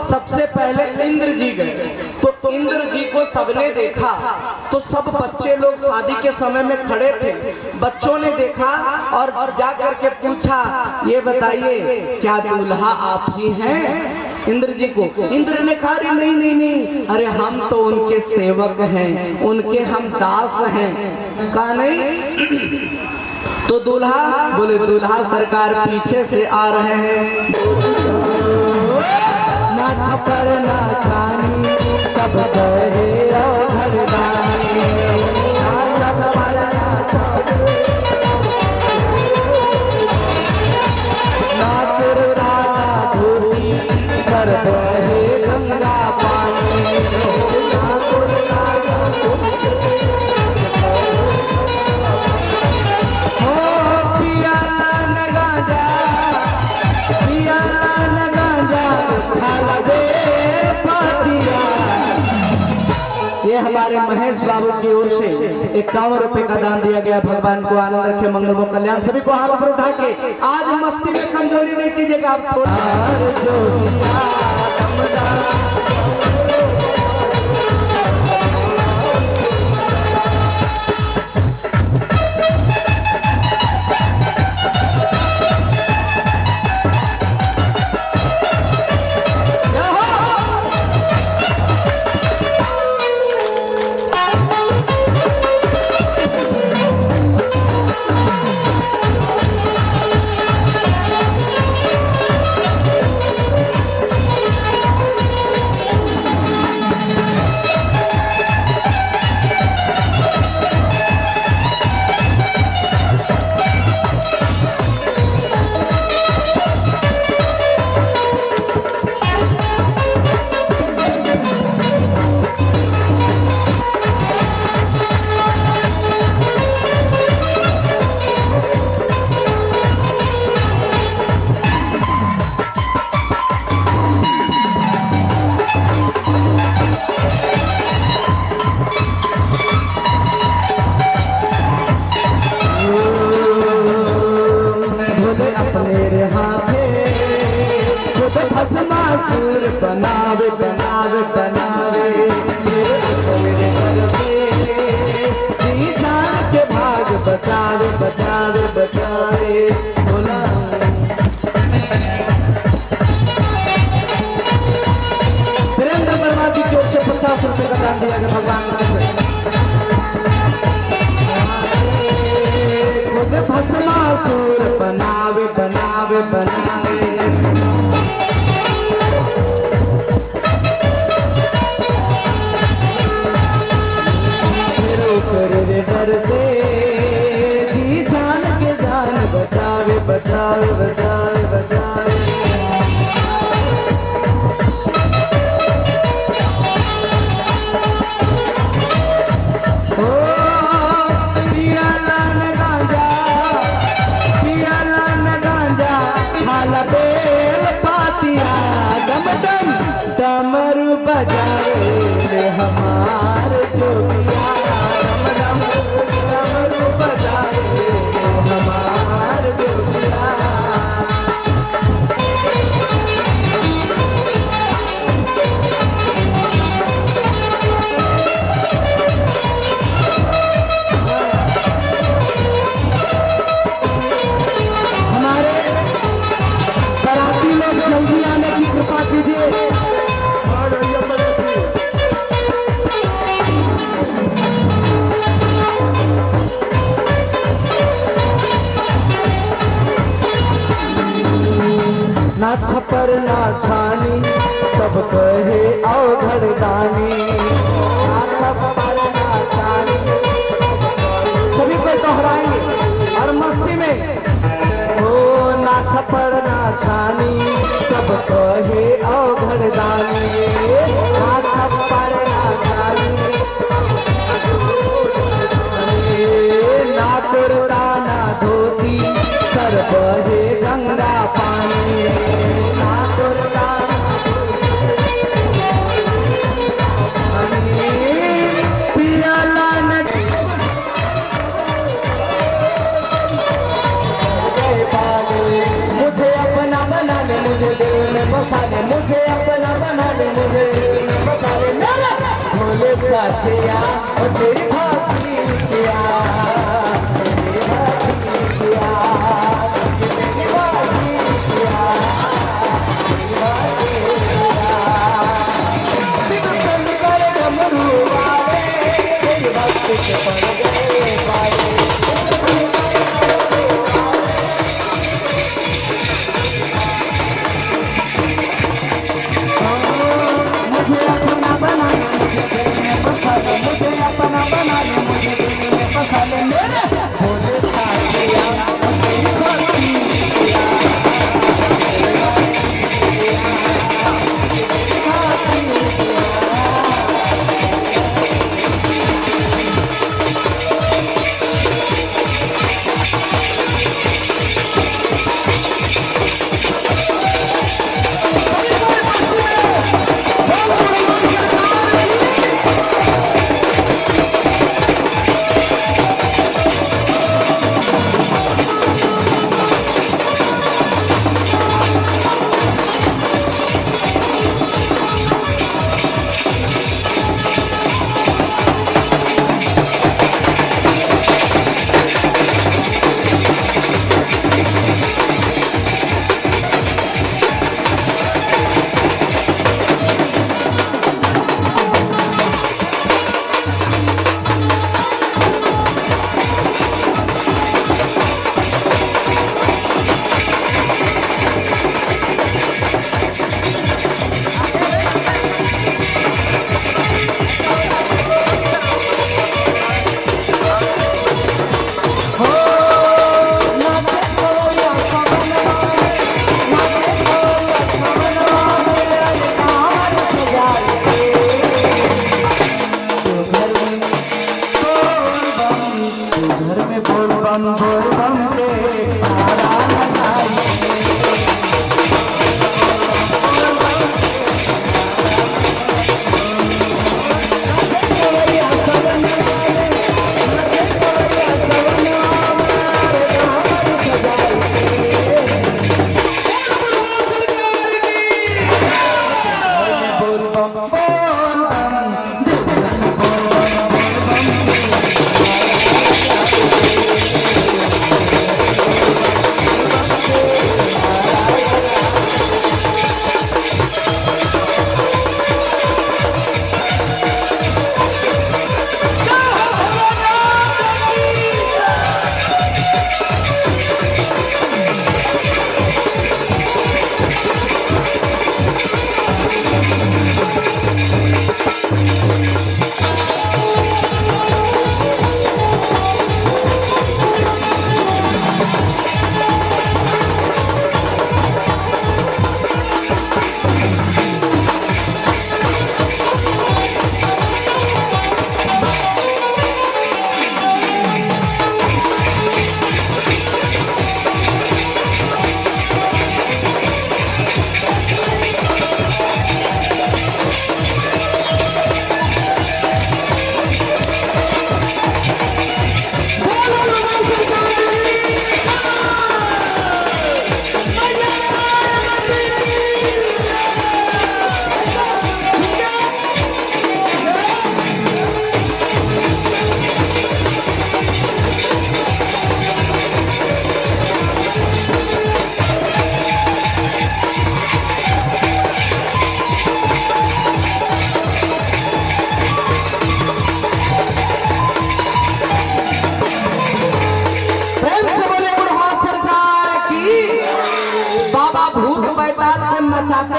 सबसे पहले इंद्र जी गए। तो इंद्र जी को सबने देखा तो सब बच्चे लोग शादी के समय में खड़े थे। बच्चों ने देखा और जा करके पूछा, ये बताइए क्या दूल्हा आप ही हैं? इंद्र जी को इंद्र ने कहा, नहीं नहीं नहीं, अरे हम तो उनके सेवक हैं, उनके हम दास हैं। कहा नहीं तो दूल्हा? बोले दूल्हा सरकार पीछे से आ रहे हैं। ना छपर ना छानी सब गए और घरदानी, ना छपर ना छानी ना तुररा धोती सर बहे गंगा पानी, ना तुररा ये हमारे महेश बाबू की ओर से 51 रुपए का दान दिया गया। भगवान को आनंद रखे, मंगल वो कल्याण। सभी को हाथ पर उठा के आज मस्ती में कमजोरी नहीं कीजिएगा आप थोड़ा। भस्मासुर बनावे बनावे बनावे मेरे घर से जी जान के भाग बचावे बचावे बचावे। बोला सुरेंद्र वर्मा जी की ओर से 50 रुपए का दान दिया गया। भगवान खुद भस्मासुर बनावे बनावे बनावे डर से जी जान के जान बचावे बचावे बचावे बचावे। बजाए ले हमार जोगिया डम डमरू बजाए ले हमार जोगिया। हमारे बराती लोग जल्दी आने की कृपा कीजिए। ना छपर ना छानी सब कहे अवघड़ दानी, ना छपर ना छानी सभी को दोहराएंगे और मस्ती में। ओ ना छपर ना छानी सब कहे अवघड़ दानी, ना छपर ना छानी ना कुर्ता ना धोती सर बहे गंगा पानी, ना कुर्ता पियाला नदी मुझे अपना बना ले, मुझे दिल में बसा ले, मुझे अपना बना ले, मुझे दिल में बसा ले। मेरा भोले साथिया और तेरी भाभी किया, तेरी भाभी किया, तेरी भाभी किया, तेरी भाभी किया। बिन शंकर डमरू वाले तेरी भक्ति के पड़ गए पाए। मुझे अपना बना ले, मुझे दिल में बसा ले, मुझे अपना बना ले, मुझे दिल में बसा ले। मेरे भोले साथिया तेरी भक्ति किया, तेरी भक्ति किया, तेरी भक्ति किया। घर में बोल बम के नारा लगाई।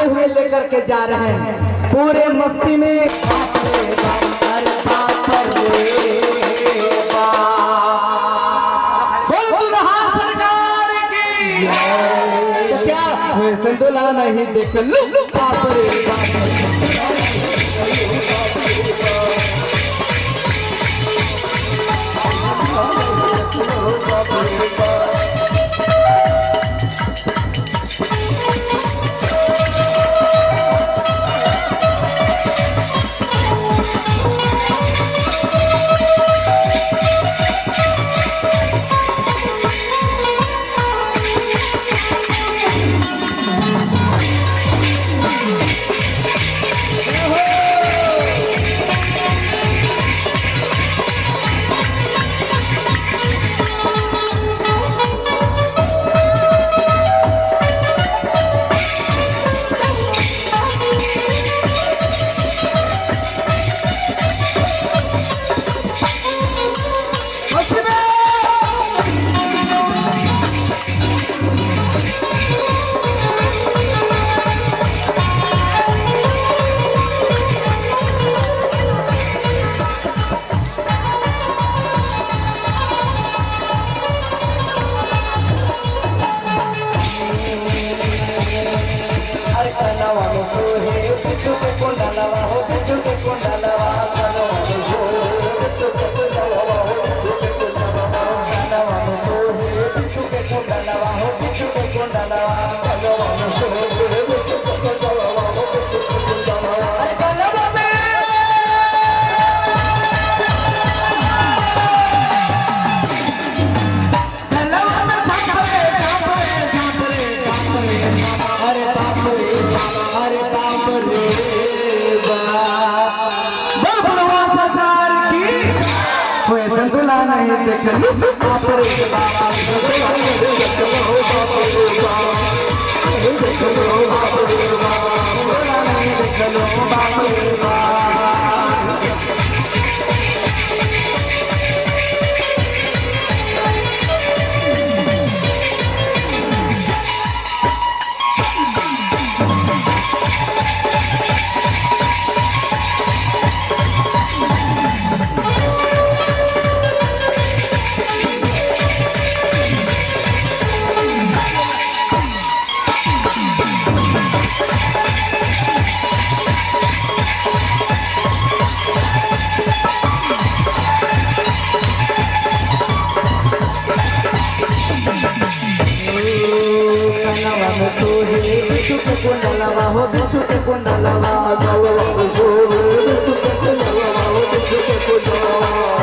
गाते हुए लेकर के जा रहे हैं पूरे मस्ती में। अरे बाप रे बाप, बोल दुल्हा सरकार की। तो क्या वैसे दुल्हा नहीं देख लो बाप रे बाप।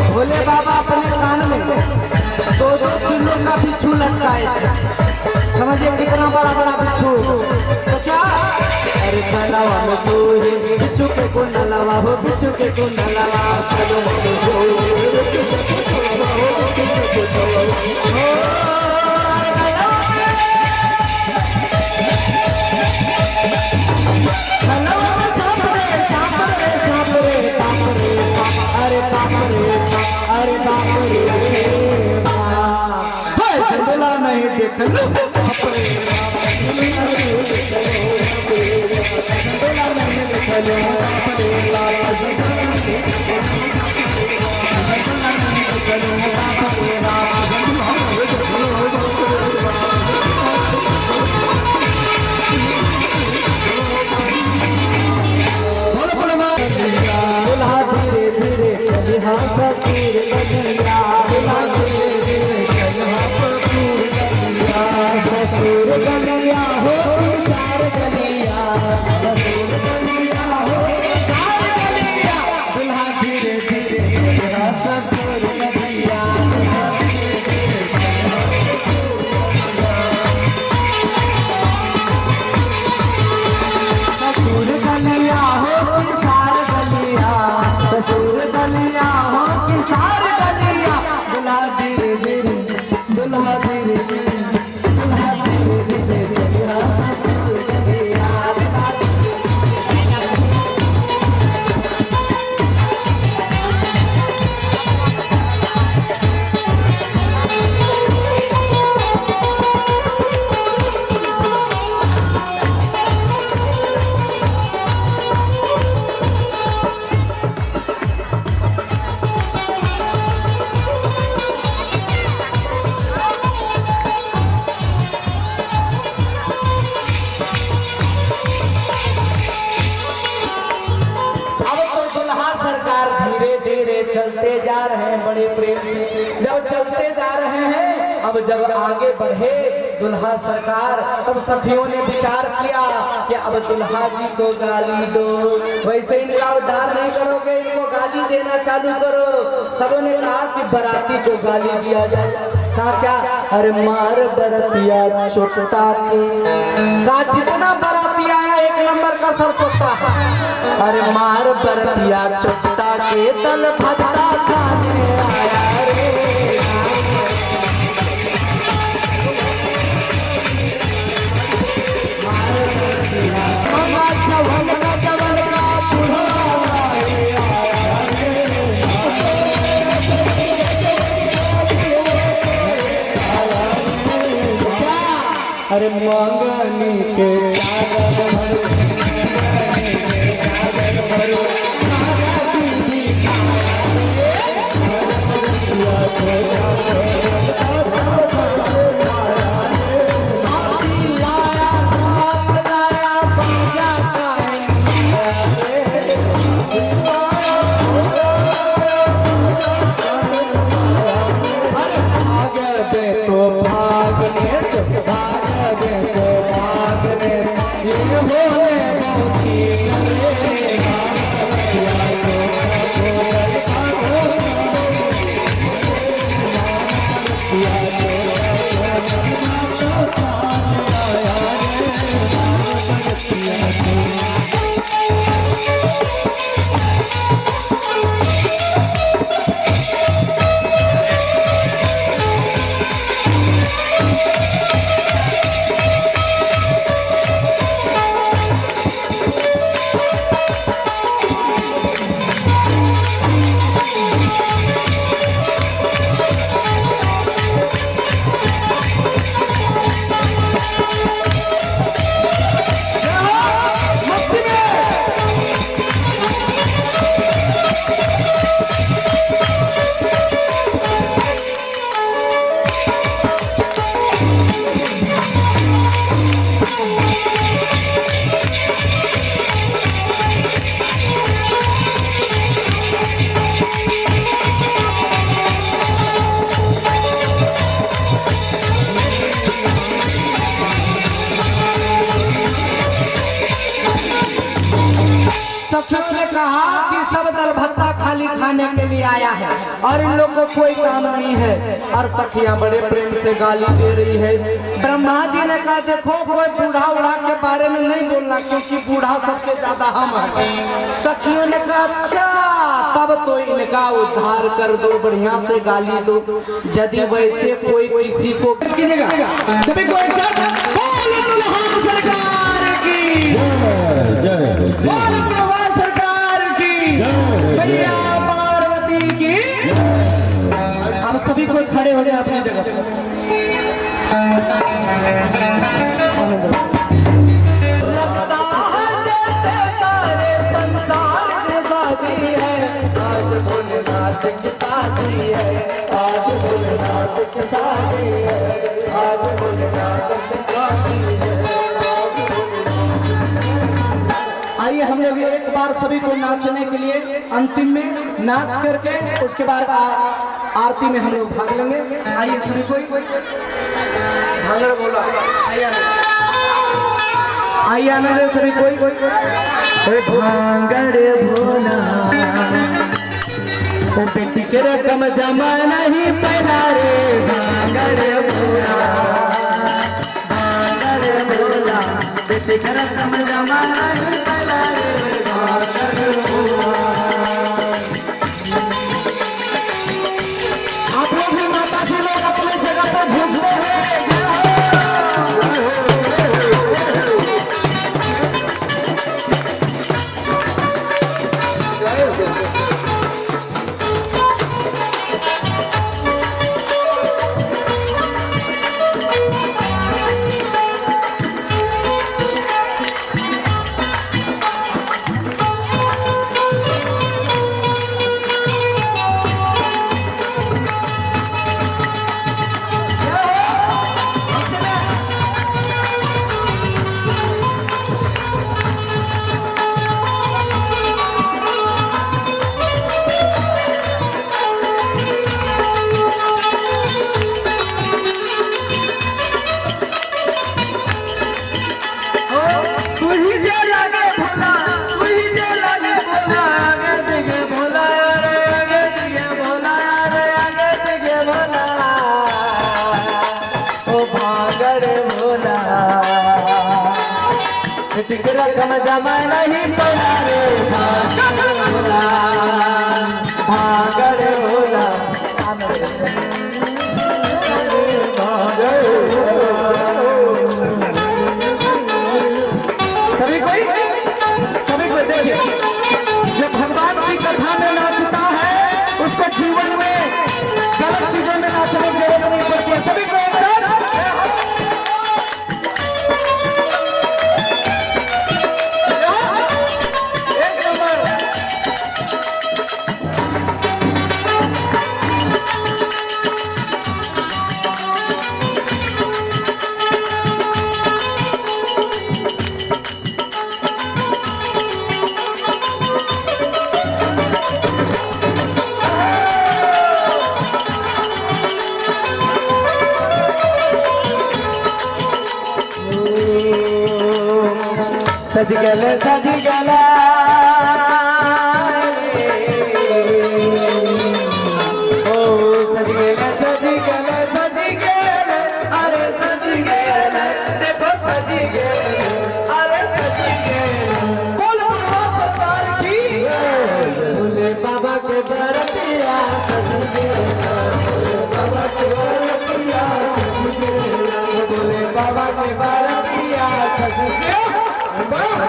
भोले बाबा अपने कान में 2-2 किलो का बिच्छू लटकाए थे। समझिए कितना बड़ा बड़ा बिच्छू। तो क्या अरे कलावा में गोरे बिच्छू के कुंडलवा हो, बिच्छू के कुंडलवा नहीं देख लो दुल्हा धीरे धीरे चली हाँ ससुर बनिया, दुल्हा धीरे धीरे चली हाँ ससुर बनिया, ससुर बनिया हो सार बनिया, ससुर बनिया हो सार बनिया, दुल्हा धीरे धीरे चली हाँ ससुर बनिया, दुल्हा धीरे धीरे चली हाँ ससुर बनिया, ससुर बनिया हो सार बनिया, ससुर बनिया हो कि सार बनिया। बड़े प्रेम से। जब चलते जा रहे हैं, अब जब आगे बढ़े दुल्हा सरकार, तब सखियों ने विचार किया कि अब दुल्हा जी को गाली दो। वैसे इनका उद्धार नहीं करोगे, इनको गाली देना चालू करो। सबों ने कहा कि बराती को गाली दिया जाए। कहा क्या? अरे मार बरतिया चोटा के। कहा जितना बराती आया एक नंबर का सब चोटा। अरे मार बरतिया चोटा के दल भत्ता खाने आया रे। अरे मंगनी के खाने के लिए आया है और इन लोग को कोई काम नहीं है। और सखियां बड़े प्रेम से गाली दे रही है। ब्रह्मा जी ने कहा देखो कोई बूढ़ा उड़ा के बारे में नहीं बोलना, क्योंकि बूढ़ा सबसे ज्यादा हम है। सखियों ने कहा अच्छा तब तो इनका उद्धार कर दो, बढ़िया से गाली दो। यदि वैसे कोई किसी को सभी को सरकार की भैया पार्वती की। हम सभी को खड़े हो जाए अपनी जगह पे। लगता है जैसे सारे संसार में शादी है, आज भोलेनाथ की शादी है, आज भोलेनाथ की शादी है, आज भोलेनाथ की शादी है। आइए हम लोग एक बार सभी को नाचने के लिए अंतिम में नाच करके उसके बाद आरती में हम लोग भाग लेंगे। आइए सभी कोई भांगड़ बोला आइए आनंद सभी कोई भांगड़ भोला बेटी के रकम जमा नहीं पहला रे। भांगड़ भोला भांगड़ भोला बेटी के रकम जमा नहीं पहला रे। भांगड़ भोला आप लोग भी माता जी लोग अपने जगह पर झूमते हैं। पजामा नहीं पहना रे भागड़ होला सभी को देखिए, जो भगवान की कथा में नाचता है उसको जीवन में गलत चीजों में नाचने की जरूरत नहीं पड़ती है। सभी को एक सज गल ओ सज गल अरे सज गल देखो सज गल अरे सज गल बोल सरकार की बोले बाबा के बरतिया सज गल बाबा के बरतिया बोले बाबा के बरतिया सज गल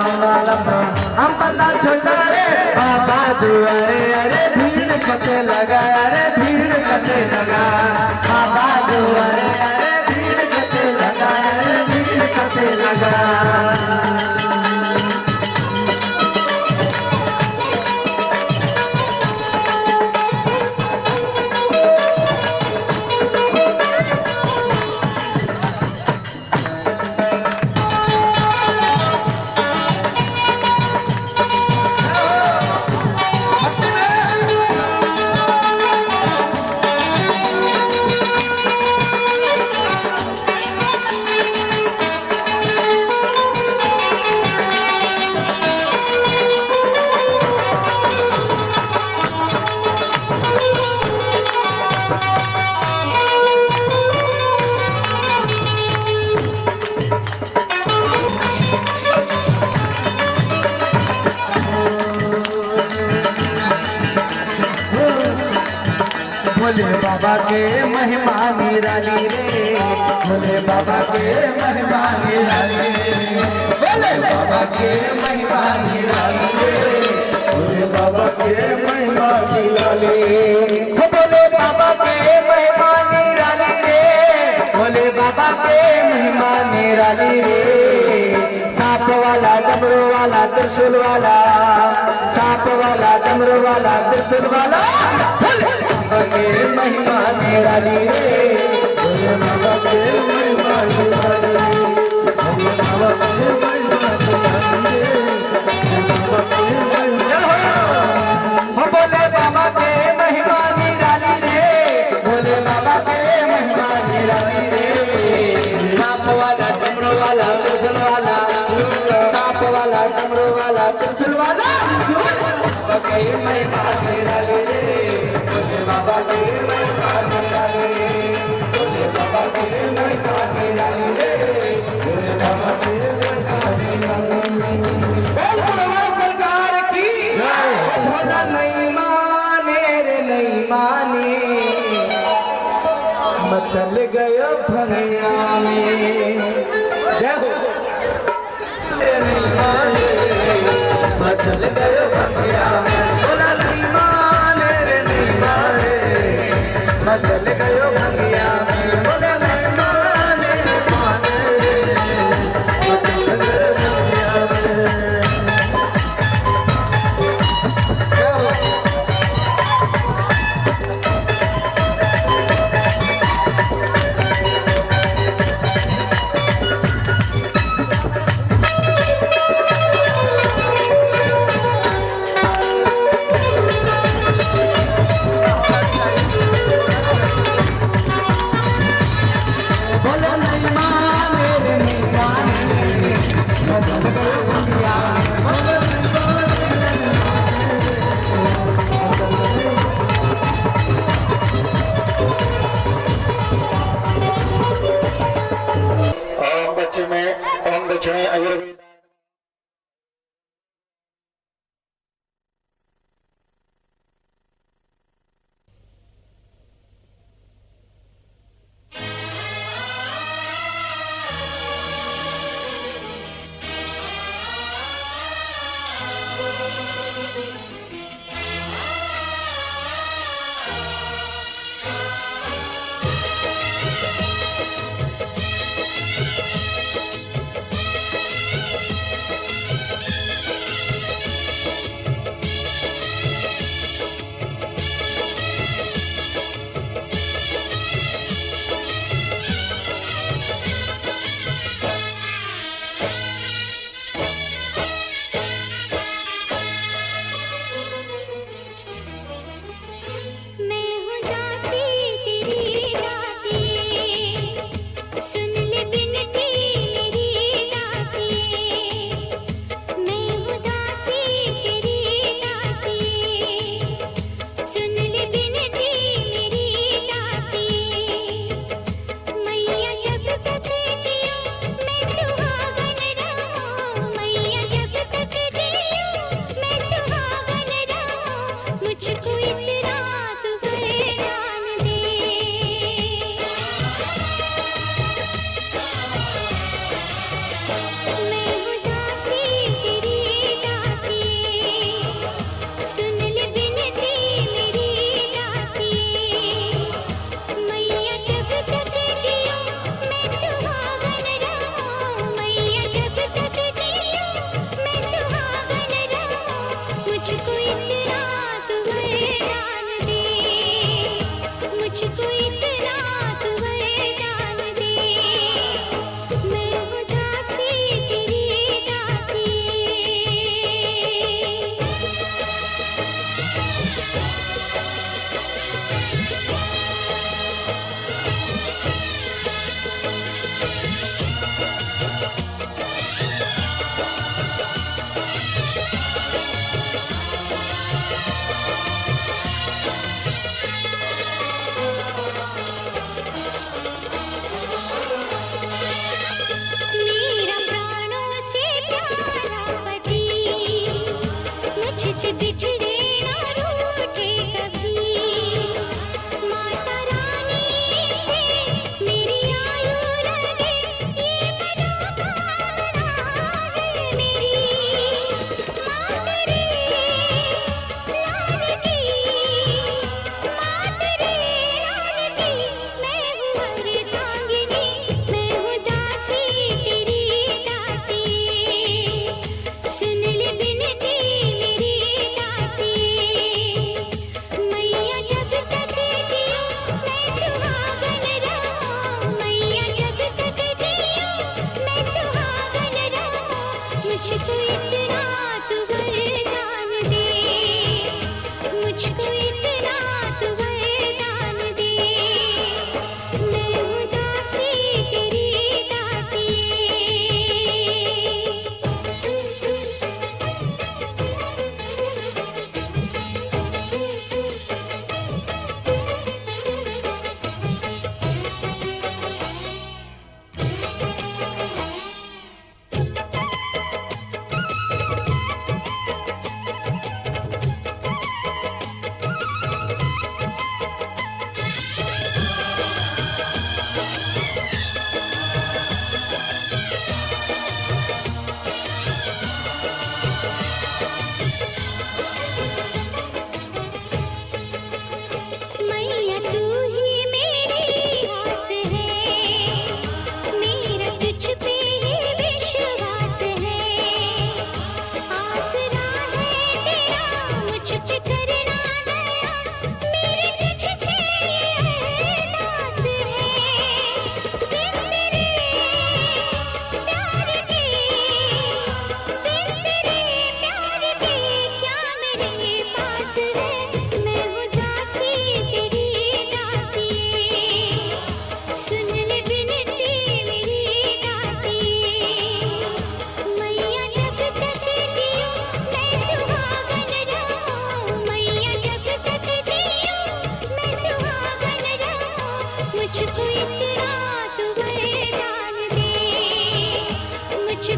हम पता छोटा रे बाबा दुआरे अरे भीड़ कते लगा अरे भीड़ कते लगा बाबा दुआरे अरे भीड़ कते लगा अरे भीड़ कते लगा भोले बाबा के महिमा निराली रे भोले बाबा के महिमा निराली रे भोले बाबा के महिमा निराली रे भोले बाबा के महिमा निराली भोले बाबा के महिमा निराली रे भोले बाबा के महिमा निराली रे सांप वाला डमरू वाला त्रिशूल वाला सांप वाला डमरू वाला त्रिशूल वाला के महिमा निराली रे भोले बाबा के महिमा निराली भोले बाबा के महिमा निराली भोले बाबा के महिमा निराली रे भोले बाबा के महिमा निराली रे सांप वाला डमरू वाला त्रिशूल वाला सांप वाला डमरू वाला त्रिशूल वाला बाबा के महिमा निराली रे बाबा के महिमा निराली भोले बाबा के महिमा निराली रे भोले बाबा के महिमा निराली सरकार की भोला नहीं माने रे नहीं माने मचल गयो भंगिया में। जय हो। नहीं माने मचल गयो भंगिया में, बोला नहीं माने रे नहीं माने मचल गयो भंगिया में, बोला नहीं माने मचल गयो भंगिया में। जय हो। बोला नहीं माने रे नहीं माने मचल गयो भंगिया में, बोला नहीं ओम बच्चे में ओम दक्षिणे आयुर्वेद मुझसे बिछड़े ना रूठे कभी, माता रानी से मेरी आयु लगे ये मनोकामना है मेरी। माँ तेरी लाल की, माँ तेरी लाल की, मैं हूँ अर्धांगिनी, मैं हूँ दासी तेरी दाती। सुन ले बिनती मेरी दाती, मैया जब तक जियो मैं सुहागन रहूं, मैया जब तक जियो मैं सुहागन रहूं। मुझको इतना तू वरदान दे, मुझको इतना तू वरदान दे, मैं हूँ दासी तेरी दाती।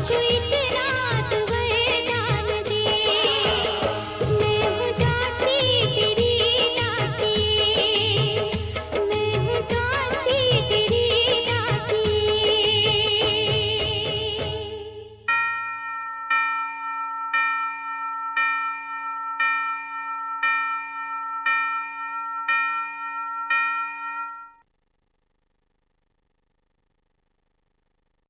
मुझको इतना